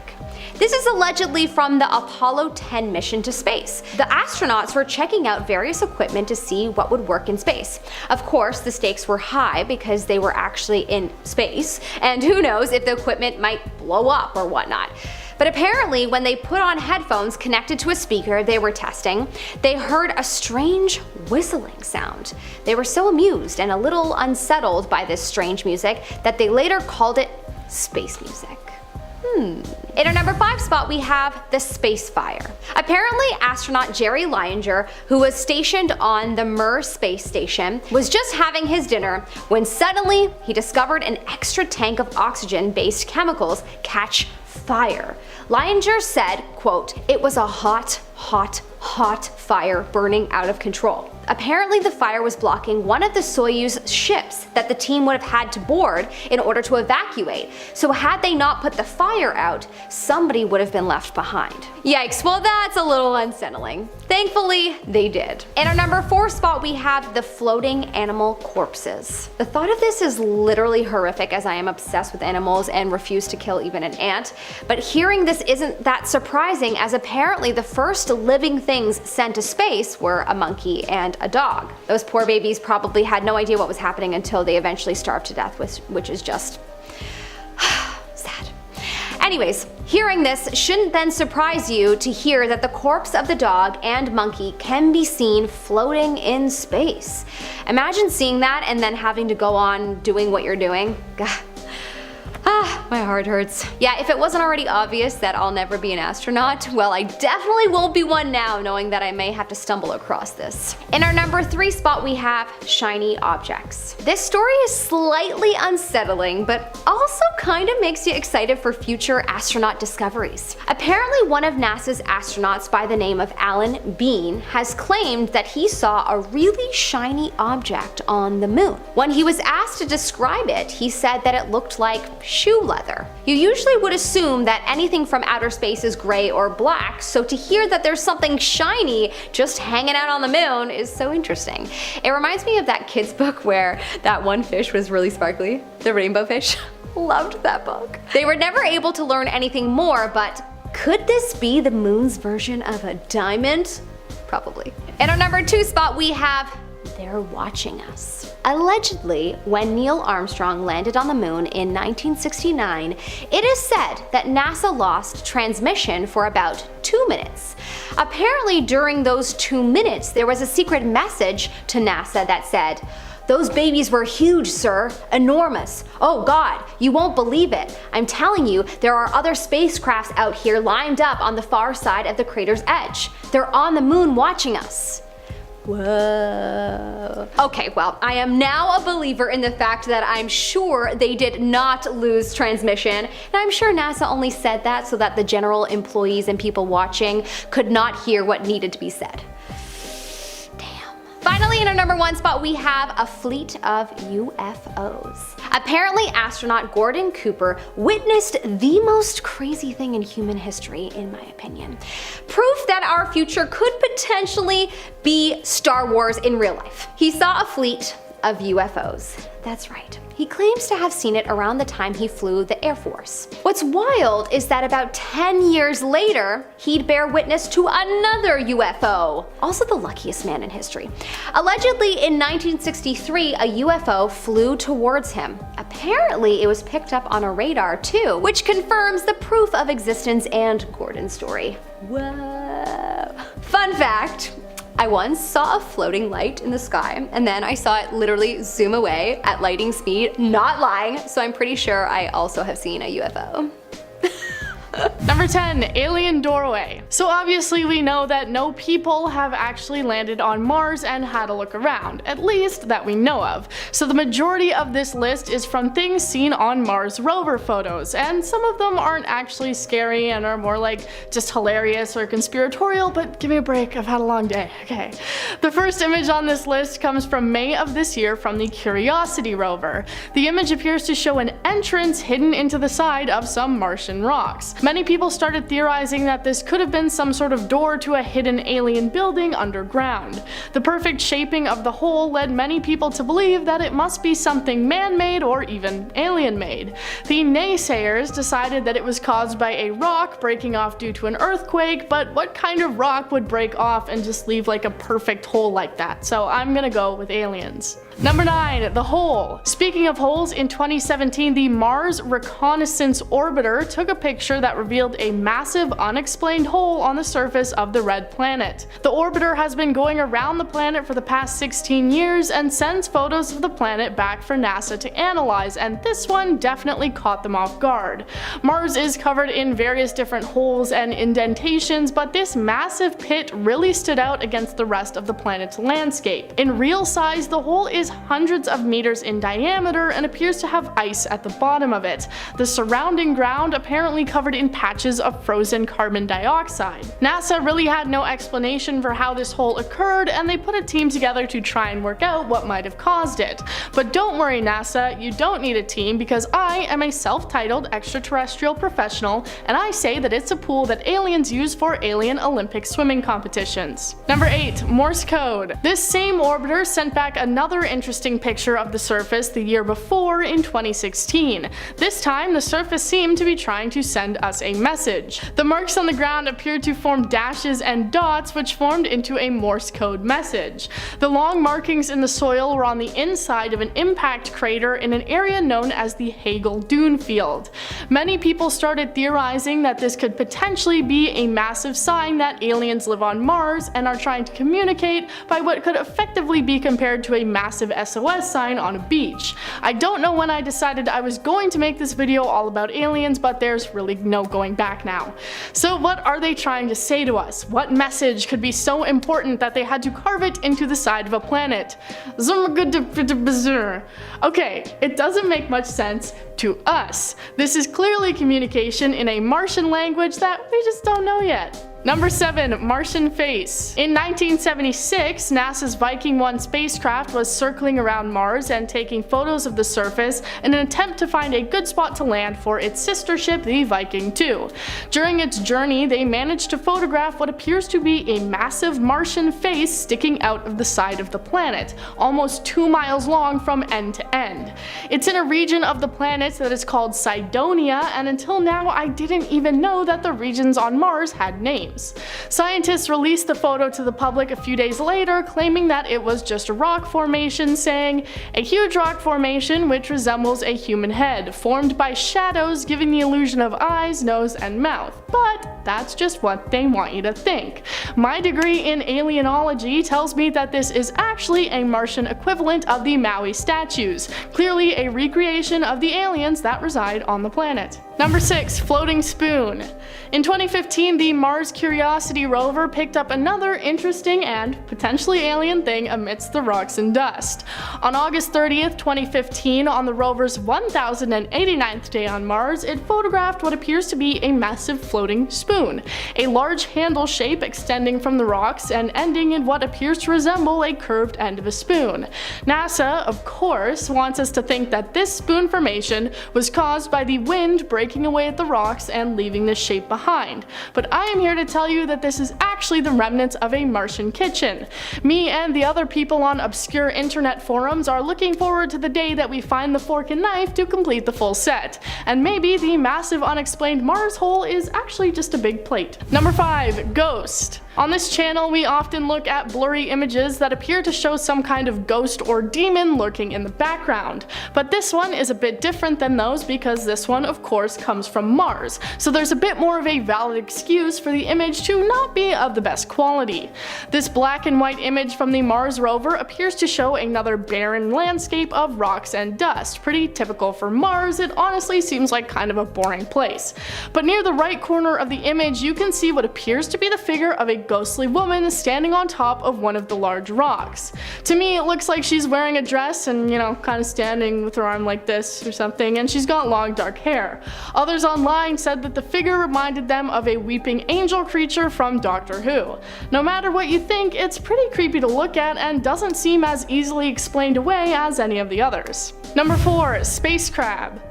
This is allegedly from the Apollo 10 mission to space. The astronauts were checking out various equipment to see what would work in space. Of course, the stakes were high because they were actually in space, and who knows if the equipment might blow up or whatnot. But apparently, when they put on headphones connected to a speaker they were testing, they heard a strange whistling sound. They were so amused and a little unsettled by this strange music that they later called it space music. In our number 5 spot we have the space fire. Apparently, astronaut Jerry Leininger, who was stationed on the Mir space station, was just having his dinner when suddenly he discovered an extra tank of oxygen-based chemicals catch fire. Leininger said, quote, "It was a hot fire burning out of control." Apparently the fire was blocking one of the Soyuz ships that the team would have had to board in order to evacuate. So had they not put the fire out, somebody would have been left behind. Yikes, well that's a little unsettling. Thankfully, they did. In our number 4 spot we have the floating animal corpses. The thought of this is literally horrific, as I am obsessed with animals and refuse to kill even an ant. But hearing this isn't that surprising, as apparently the first living things sent to space were a monkey and a dog. Those poor babies probably had no idea what was happening until they eventually starved to death, which is just sad. Anyways, hearing this shouldn't then surprise you to hear that the corpse of the dog and monkey can be seen floating in space. Imagine seeing that and then having to go on doing what you're doing. My heart hurts. Yeah, if it wasn't already obvious that I'll never be an astronaut, well, I definitely won't be one now, knowing that I may have to stumble across this. In our number 3 spot we have shiny objects. This story is slightly unsettling, but also kind of makes you excited for future astronaut discoveries. Apparently one of NASA's astronauts by the name of Alan Bean has claimed that he saw a really shiny object on the moon. When he was asked to describe it, he said that it looked like shoe leather. You usually would assume that anything from outer space is gray or black, so to hear that there's something shiny just hanging out on the moon is so interesting. It reminds me of that kid's book where that one fish was really sparkly, the rainbow fish. Loved that book. They were never able to learn anything more, but could this be the moon's version of a diamond? Probably. In our number 2 spot we have "They're watching us." Allegedly, when Neil Armstrong landed on the moon in 1969, it is said that NASA lost transmission for about 2 minutes. Apparently during those 2 minutes, there was a secret message to NASA that said, "Those babies were huge, sir. Enormous. Oh God, you won't believe it. I'm telling you, there are other spacecrafts out here lined up on the far side of the crater's edge. They're on the moon watching us." Whoa. Okay, well, I am now a believer in the fact that I'm sure they did not lose transmission, and I'm sure NASA only said that so that the general employees and people watching could not hear what needed to be said. Finally, in our number 1 spot we have a fleet of UFOs. Apparently astronaut Gordon Cooper witnessed the most crazy thing in human history, in my opinion. Proof that our future could potentially be Star Wars in real life. He saw a fleet of UFOs. That's right. He claims to have seen it around the time he flew the Air Force. What's wild is that about 10 years later, he'd bear witness to another UFO. Also the luckiest man in history. Allegedly in 1963, a UFO flew towards him. Apparently it was picked up on a radar too, which confirms the proof of existence and Gordon's story. Whoa. Fun fact, I once saw a floating light in the sky, and then I saw it literally zoom away at lightning speed, not lying, so I'm pretty sure I also have seen a UFO. Number 10, alien doorway. So obviously we know that no people have actually landed on Mars and had a look around, at least that we know of. So the majority of this list is from things seen on Mars rover photos, and some of them aren't actually scary and are more like just hilarious or conspiratorial, but give me a break, I've had a long day. Okay. The first image on this list comes from May of this year from the Curiosity rover. The image appears to show an entrance hidden into the side of some Martian rocks. Many people started theorizing that this could have been some sort of door to a hidden alien building underground. The perfect shaping of the hole led many people to believe that it must be something man-made or even alien-made. The naysayers decided that it was caused by a rock breaking off due to an earthquake, but what kind of rock would break off and just leave like a perfect hole like that? So I'm gonna go with aliens. Number 9, the hole. Speaking of holes, in 2017 the Mars Reconnaissance Orbiter took a picture that revealed a massive unexplained hole on the surface of the red planet. The orbiter has been going around the planet for the past 16 years and sends photos of the planet back for NASA to analyze, and this one definitely caught them off guard. Mars is covered in various different holes and indentations, but this massive pit really stood out against the rest of the planet's landscape. In real size, the hole is hundreds of meters in diameter and appears to have ice at the bottom of it. The surrounding ground apparently covered in patches of frozen carbon dioxide. NASA really had no explanation for how this hole occurred, and they put a team together to try and work out what might have caused it. But don't worry NASA, you don't need a team, because I am a self-titled extraterrestrial professional, and I say that it's a pool that aliens use for alien Olympic swimming competitions. Number 8, Morse code. This same orbiter sent back another interesting picture of the surface the year before in 2016. This time the surface seemed to be trying to send us a message. The marks on the ground appeared to form dashes and dots which formed into a Morse code message. The long markings in the soil were on the inside of an impact crater in an area known as the Hagel Dune Field. Many people started theorizing that this could potentially be a massive sign that aliens live on Mars and are trying to communicate by what could effectively be compared to a massive SOS sign on a beach. I don't know when I decided I was going to make this video all about aliens, but there's really no going back now. So what are they trying to say to us? What message could be so important that they had to carve it into the side of a planet? Okay, it doesn't make much sense to us. This is clearly communication in a Martian language that we just don't know yet. Number 7, Martian face. In 1976, NASA's Viking 1 spacecraft was circling around Mars and taking photos of the surface in an attempt to find a good spot to land for its sister ship, the Viking 2. During its journey, they managed to photograph what appears to be a massive Martian face sticking out of the side of the planet, almost 2 miles long from end to end. It's in a region of the planet that is called Cydonia, and until now I didn't even know that the regions on Mars had names. Scientists released the photo to the public a few days later, claiming that it was just a rock formation, saying, "A huge rock formation which resembles a human head, formed by shadows giving the illusion of eyes, nose, and mouth." But that's just what they want you to think. My degree in alienology tells me that this is actually a Martian equivalent of the Maui statues, clearly a recreation of the aliens that reside on the planet. Number 6, floating spoon. In 2015, the Mars Curiosity rover picked up another interesting and potentially alien thing amidst the rocks and dust. On August 30th, 2015, on the rover's 1089th day on Mars, it photographed what appears to be a massive floating spoon, a large handle shape extending from the rocks and ending in what appears to resemble a curved end of a spoon. NASA, of course, wants us to think that this spoon formation was caused by the wind breaking away at the rocks and leaving this shape behind. But I am here to tell you that this is actually the remnants of a Martian kitchen. Me and the other people on obscure internet forums are looking forward to the day that we find the fork and knife to complete the full set. And maybe the massive unexplained Mars hole is actually just a big plate. Number 5, ghost. On this channel, we often look at blurry images that appear to show some kind of ghost or demon lurking in the background. But this one is a bit different than those because this one, of course, comes from Mars, so there's a bit more of a valid excuse for the image to not be of the best quality. This black and white image from the Mars rover appears to show another barren landscape of rocks and dust. Pretty typical for Mars, it honestly seems like kind of a boring place. But near the right corner of the image, you can see what appears to be the figure of a ghostly woman standing on top of one of the large rocks. To me, it looks like she's wearing a dress and, kind of standing with her arm like this or something, and she's got long dark hair. Others online said that the figure reminded them of a weeping angel creature from Doctor Who. No matter what you think, it's pretty creepy to look at and doesn't seem as easily explained away as any of the others. Number 4. Space crab.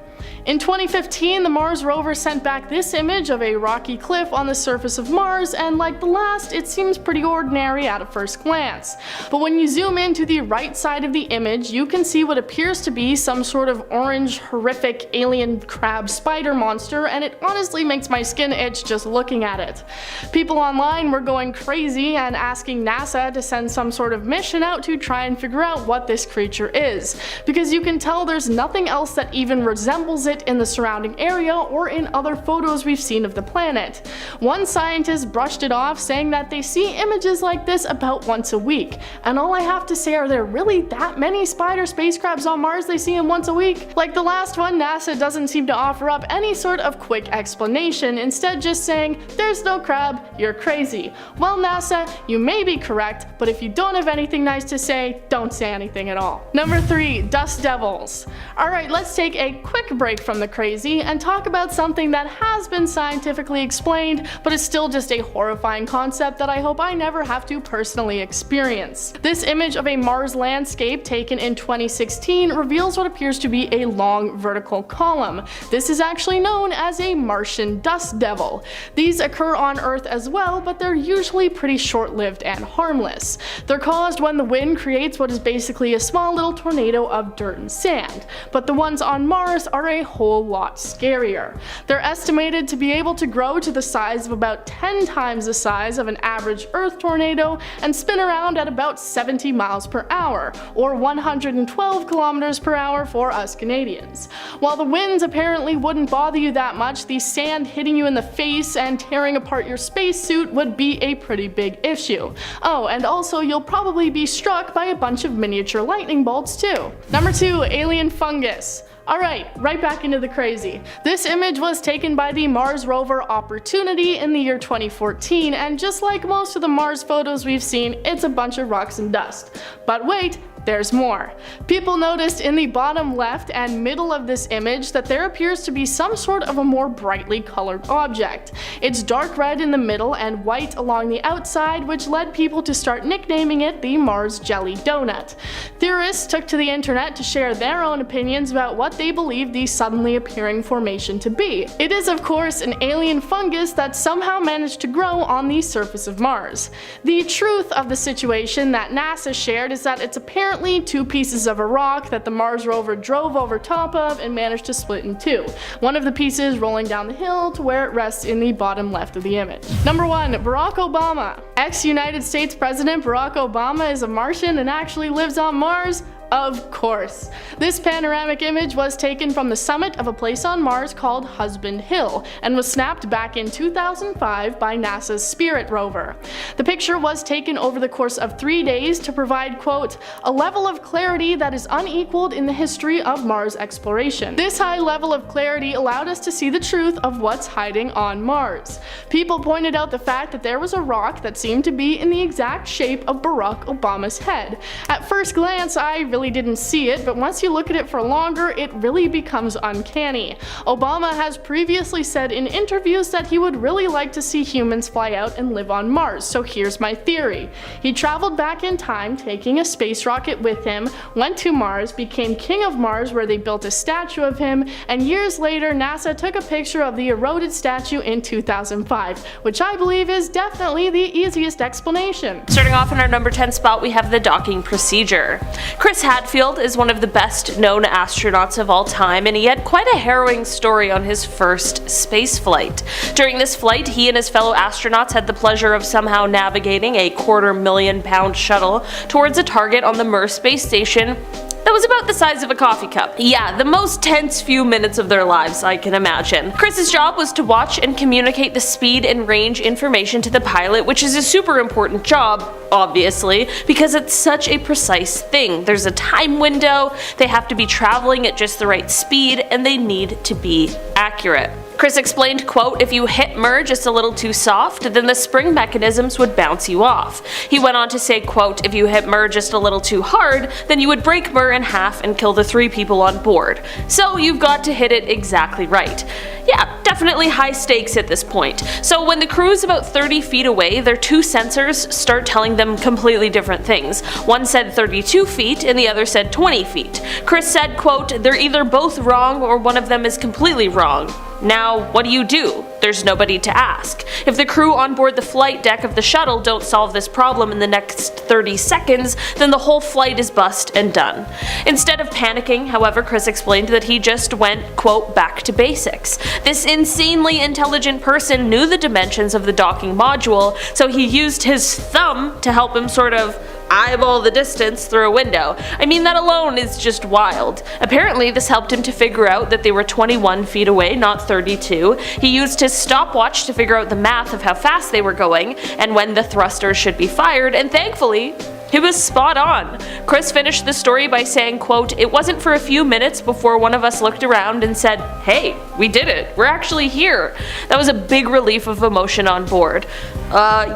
In 2015, the Mars rover sent back this image of a rocky cliff on the surface of Mars, and like the last, it seems pretty ordinary at a first glance. But when you zoom in to the right side of the image, you can see what appears to be some sort of orange, horrific alien crab spider monster, and it honestly makes my skin itch just looking at it. People online were going crazy and asking NASA to send some sort of mission out to try and figure out what this creature is, because you can tell there's nothing else that even resembles it in the surrounding area or in other photos we've seen of the planet. One scientist brushed it off, saying that they see images like this about once a week. And all I have to say, are there really that many spider space crabs on Mars they see them once a week? Like the last one, NASA doesn't seem to offer up any sort of quick explanation, instead just saying, there's no crab, you're crazy. Well, NASA, you may be correct, but if you don't have anything nice to say, don't say anything at all. Number 3. Dust devils. Alright, let's take a quick break from the crazy and talk about something that has been scientifically explained, but is still just a horrifying concept that I hope I never have to personally experience. This image of a Mars landscape taken in 2016 reveals what appears to be a long vertical column. This is actually known as a Martian dust devil. These occur on Earth as well, but they're usually pretty short-lived and harmless. They're caused when the wind creates what is basically a small little tornado of dirt and sand, but the ones on Mars are a whole lot scarier. They're estimated to be able to grow to the size of about 10 times the size of an average Earth tornado and spin around at about 70 miles per hour, or 112 kilometers per hour for us Canadians. While the winds apparently wouldn't bother you that much, the sand hitting you in the face and tearing apart your spacesuit would be a pretty big issue. Oh, and also you'll probably be struck by a bunch of miniature lightning bolts too. Number 2. Alien fungus. Alright, right back into the crazy. This image was taken by the Mars rover Opportunity in the year 2014, and just like most of the Mars photos we've seen, it's a bunch of rocks and dust. But wait, there's more. People noticed in the bottom left and middle of this image that there appears to be some sort of a more brightly colored object. It's dark red in the middle and white along the outside, which led people to start nicknaming it the Mars Jelly Donut. Theorists took to the internet to share their own opinions about what they believe the suddenly appearing formation to be. It is of course an alien fungus that somehow managed to grow on the surface of Mars. The truth of the situation that NASA shared is that it's apparently two pieces of a rock that the Mars rover drove over top of and managed to split in two. One of the pieces rolling down the hill to where it rests in the bottom left of the image. Number 1. Barack Obama. Ex-United States President Barack Obama is a Martian and actually lives on Mars. Of course. This panoramic image was taken from the summit of a place on Mars called Husband Hill and was snapped back in 2005 by NASA's Spirit rover. The picture was taken over the course of 3 days to provide, quote, a level of clarity that is unequaled in the history of Mars exploration. This high level of clarity allowed us to see the truth of what's hiding on Mars. People pointed out the fact that there was a rock that seemed to be in the exact shape of Barack Obama's head. At first glance, I really didn't see it, but once you look at it for longer, it really becomes uncanny. Obama has previously said in interviews that he would really like to see humans fly out and live on Mars, so here's my theory. He traveled back in time, taking a space rocket with him, went to Mars, became king of Mars where they built a statue of him, and years later NASA took a picture of the eroded statue in 2005, which I believe is definitely the easiest explanation. Starting off in our number 10 spot, we have the docking procedure. Chris Hadfield is one of the best known astronauts of all time, and he had quite a harrowing story on his first space flight. During this flight, he and his fellow astronauts had the pleasure of somehow navigating a £250,000 shuttle towards a target on the Mir space station that was about the size of a coffee cup. Yeah, the most tense few minutes of their lives, I can imagine. Chris's job was to watch and communicate the speed and range information to the pilot, which is a super important job, obviously, because it's such a precise thing. There's a time window, they have to be traveling at just the right speed, and they need to be accurate. Chris explained, quote, "If you hit Mir just a little too soft, then the spring mechanisms would bounce you off." He went on to say, quote, "If you hit Mir just a little too hard, then you would break Mir in half and kill the 3 people on board. So you've got to hit it exactly right." Yeah, definitely high stakes at this point. So when the crew is about 30 feet away, their 2 sensors start telling them completely different things. One said 32 feet and the other said 20 feet. Chris said, quote, "They're either both wrong or one of them is completely wrong. Now, what do? There's nobody to ask. If the crew on board the flight deck of the shuttle don't solve this problem in the next 30 seconds, then the whole flight is bust and done." Instead of panicking, however, Chris explained that he just went, quote, "back to basics." This insanely intelligent person knew the dimensions of the docking module, so he used his thumb to help him sort of eyeball the distance through a window. I mean, that alone is just wild. Apparently, this helped him to figure out that they were 21 feet away, not 32. He used his stopwatch to figure out the math of how fast they were going and when the thrusters should be fired, and thankfully, he was spot on. Chris finished the story by saying, quote, "It wasn't for a few minutes before one of us looked around and said, 'Hey, we did it. We're actually here.' That was a big relief of emotion on board."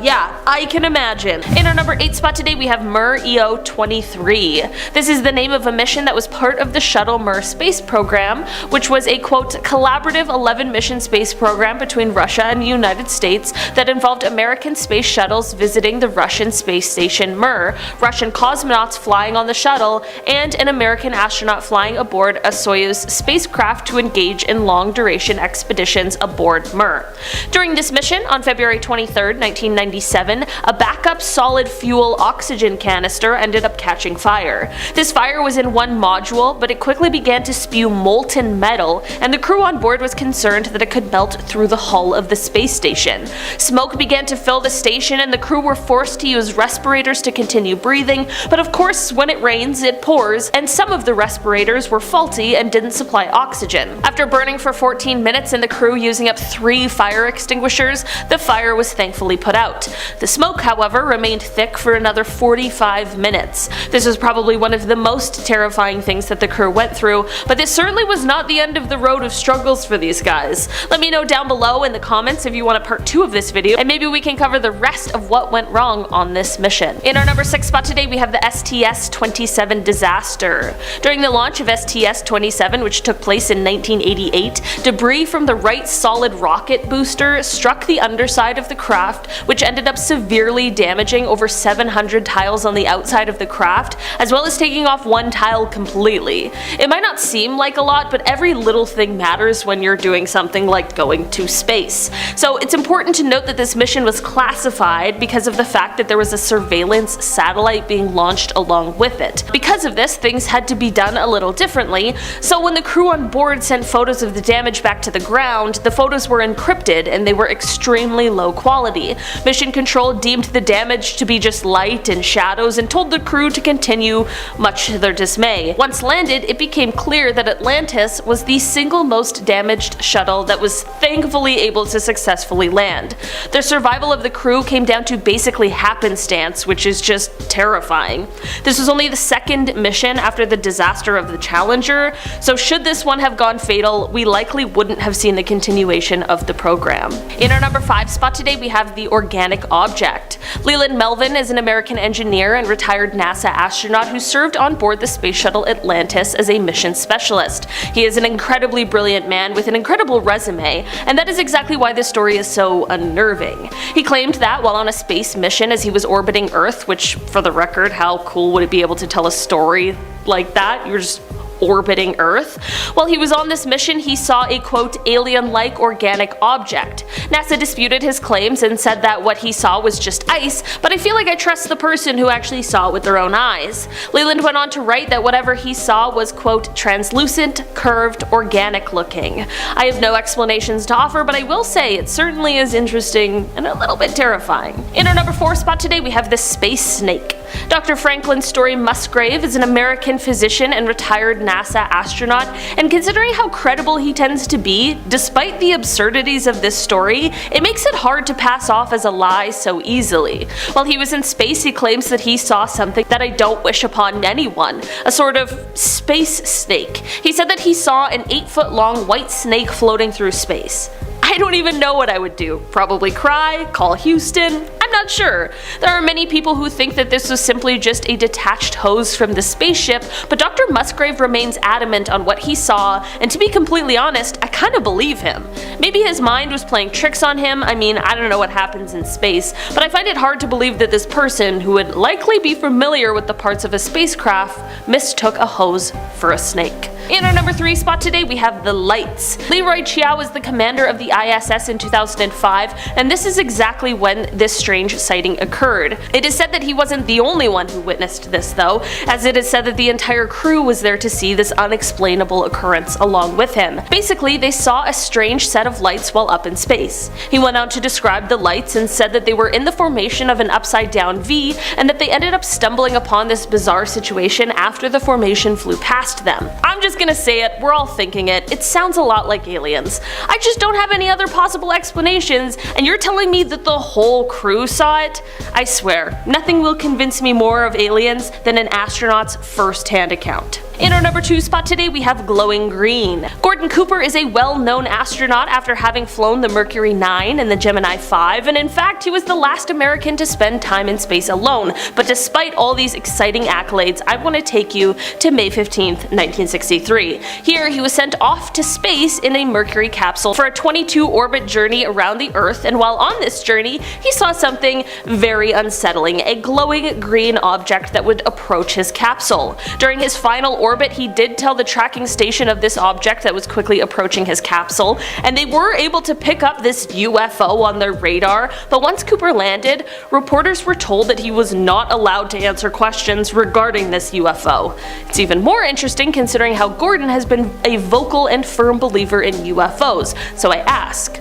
Yeah, I can imagine. In our number 8 spot today, we have Mir EO-23. This is the name of a mission that was part of the shuttle Mir space program, which was a, quote, "collaborative 11-mission space program between Russia and the United States that involved American space shuttles visiting the Russian space station Mir, Russian cosmonauts flying on the shuttle, and an American astronaut flying aboard a Soyuz spacecraft to engage in long-duration expeditions aboard Mir. During this mission, on February 23, 1997, a backup solid fuel oxygen canister ended up catching fire. This fire was in one module, but it quickly began to spew molten metal, and the crew on board was concerned that it could melt through the hull of the space station. Smoke began to fill the station, and the crew were forced to use respirators to continue breathing, but of course when it rains it pours, and some of the respirators were faulty and didn't supply oxygen. After burning for 14 minutes and the crew using up 3 fire extinguishers, the fire was thankfully put out. The smoke, however, remained thick for another 45 minutes. This was probably one of the most terrifying things that the crew went through, but this certainly was not the end of the road of struggles for these guys. Let me know down below in the comments if you want a part 2 of this video, and maybe we can cover the rest of what went wrong on this mission. In our number 6 spot today, we have the STS-27 disaster. During the launch of STS-27, which took place in 1988, debris from the right solid rocket booster struck the underside of the craft, which ended up severely damaging over 700 tiles on the outside of the craft, as well as taking off one tile completely. It might not seem like a lot, but every little thing matters when you're doing something like going to space. So it's important to note that this mission was classified because of the fact that there was a surveillance satellite being launched along with it. Because of this, things had to be done a little differently, so when the crew on board sent photos of the damage back to the ground, the photos were encrypted and they were extremely low quality. Mission Control deemed the damage to be just light and shadows and told the crew to continue, much to their dismay. Once landed, it became clear that Atlantis was the single most damaged shuttle that was thankfully able to successfully land. The survival of the crew came down to basically happenstance, which is just terrifying. This was only the second mission after the disaster of the Challenger, so should this one have gone fatal, we likely wouldn't have seen the continuation of the program. In our number 5 spot today, we have the organic object. Leland Melvin is an American engineer and retired NASA astronaut who served on board the space shuttle Atlantis as a mission specialist. He is an incredibly brilliant man with an incredible resume, and that is exactly why this story is so unnerving. He claimed that while on a space mission as he was orbiting Earth, which for the record, how cool would it be able to tell a story like that? You're just orbiting Earth. While he was on this mission, he saw a, quote, alien-like organic object. NASA disputed his claims and said that what he saw was just ice, but I feel like I trust the person who actually saw it with their own eyes. Leland went on to write that whatever he saw was, quote, translucent, curved, organic looking. I have no explanations to offer, but I will say it certainly is interesting and a little bit terrifying. In our number 4 spot today, we have the space snake. Dr. Franklin Story Musgrave is an American physician and retired NASA astronaut, and considering how credible he tends to be, despite the absurdities of this story, it makes it hard to pass off as a lie so easily. While he was in space, he claims that he saw something that I don't wish upon anyone, a sort of space snake. He said that he saw an 8-foot-long white snake floating through space. I don't even know what I would do. Probably cry, call Houston, I'm not sure. There are many people who think that this was simply just a detached hose from the spaceship, but Dr. Musgrave remains adamant on what he saw, and to be completely honest, I kinda believe him. Maybe his mind was playing tricks on him. I mean, I don't know what happens in space, but I find it hard to believe that this person, who would likely be familiar with the parts of a spacecraft, mistook a hose for a snake. In our number 3 spot today, we have the lights. Leroy Chiao was the commander of the ISS in 2005, and this is exactly when this strange sighting occurred. It is said that he wasn't the only one who witnessed this though, as it is said that the entire crew was there to see this unexplainable occurrence along with him. Basically, they saw a strange set of lights while up in space. He went on to describe the lights and said that they were in the formation of an upside down V, and that they ended up stumbling upon this bizarre situation after the formation flew past them. I'm just gonna say it, we're all thinking it. It sounds a lot like aliens. I just don't have any other possible explanations, and you're telling me that the whole crew saw it? I swear, nothing will convince me more of aliens than an astronaut's first-hand account. In our number 2 spot today, we have glowing green. Gordon Cooper is a well-known astronaut after having flown the Mercury 9 and the Gemini 5, and in fact, he was the last American to spend time in space alone. But despite all these exciting accolades, I want to take you to May 15th, 1963. Here, he was sent off to space in a Mercury capsule for a 22-orbit journey around the Earth, and while on this journey, he saw something very unsettling, a glowing green object that would approach his capsule. During his final orbit, he did tell the tracking station of this object that was quickly approaching his capsule, and they were able to pick up this UFO on their radar, but once Cooper landed, reporters were told that he was not allowed to answer questions regarding this UFO. It's even more interesting considering how Gordon has been a vocal and firm believer in UFOs, so I ask,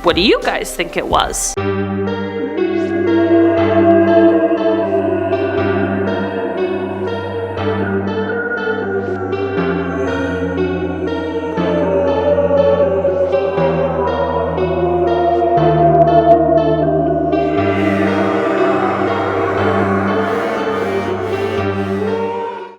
what do you guys think it was?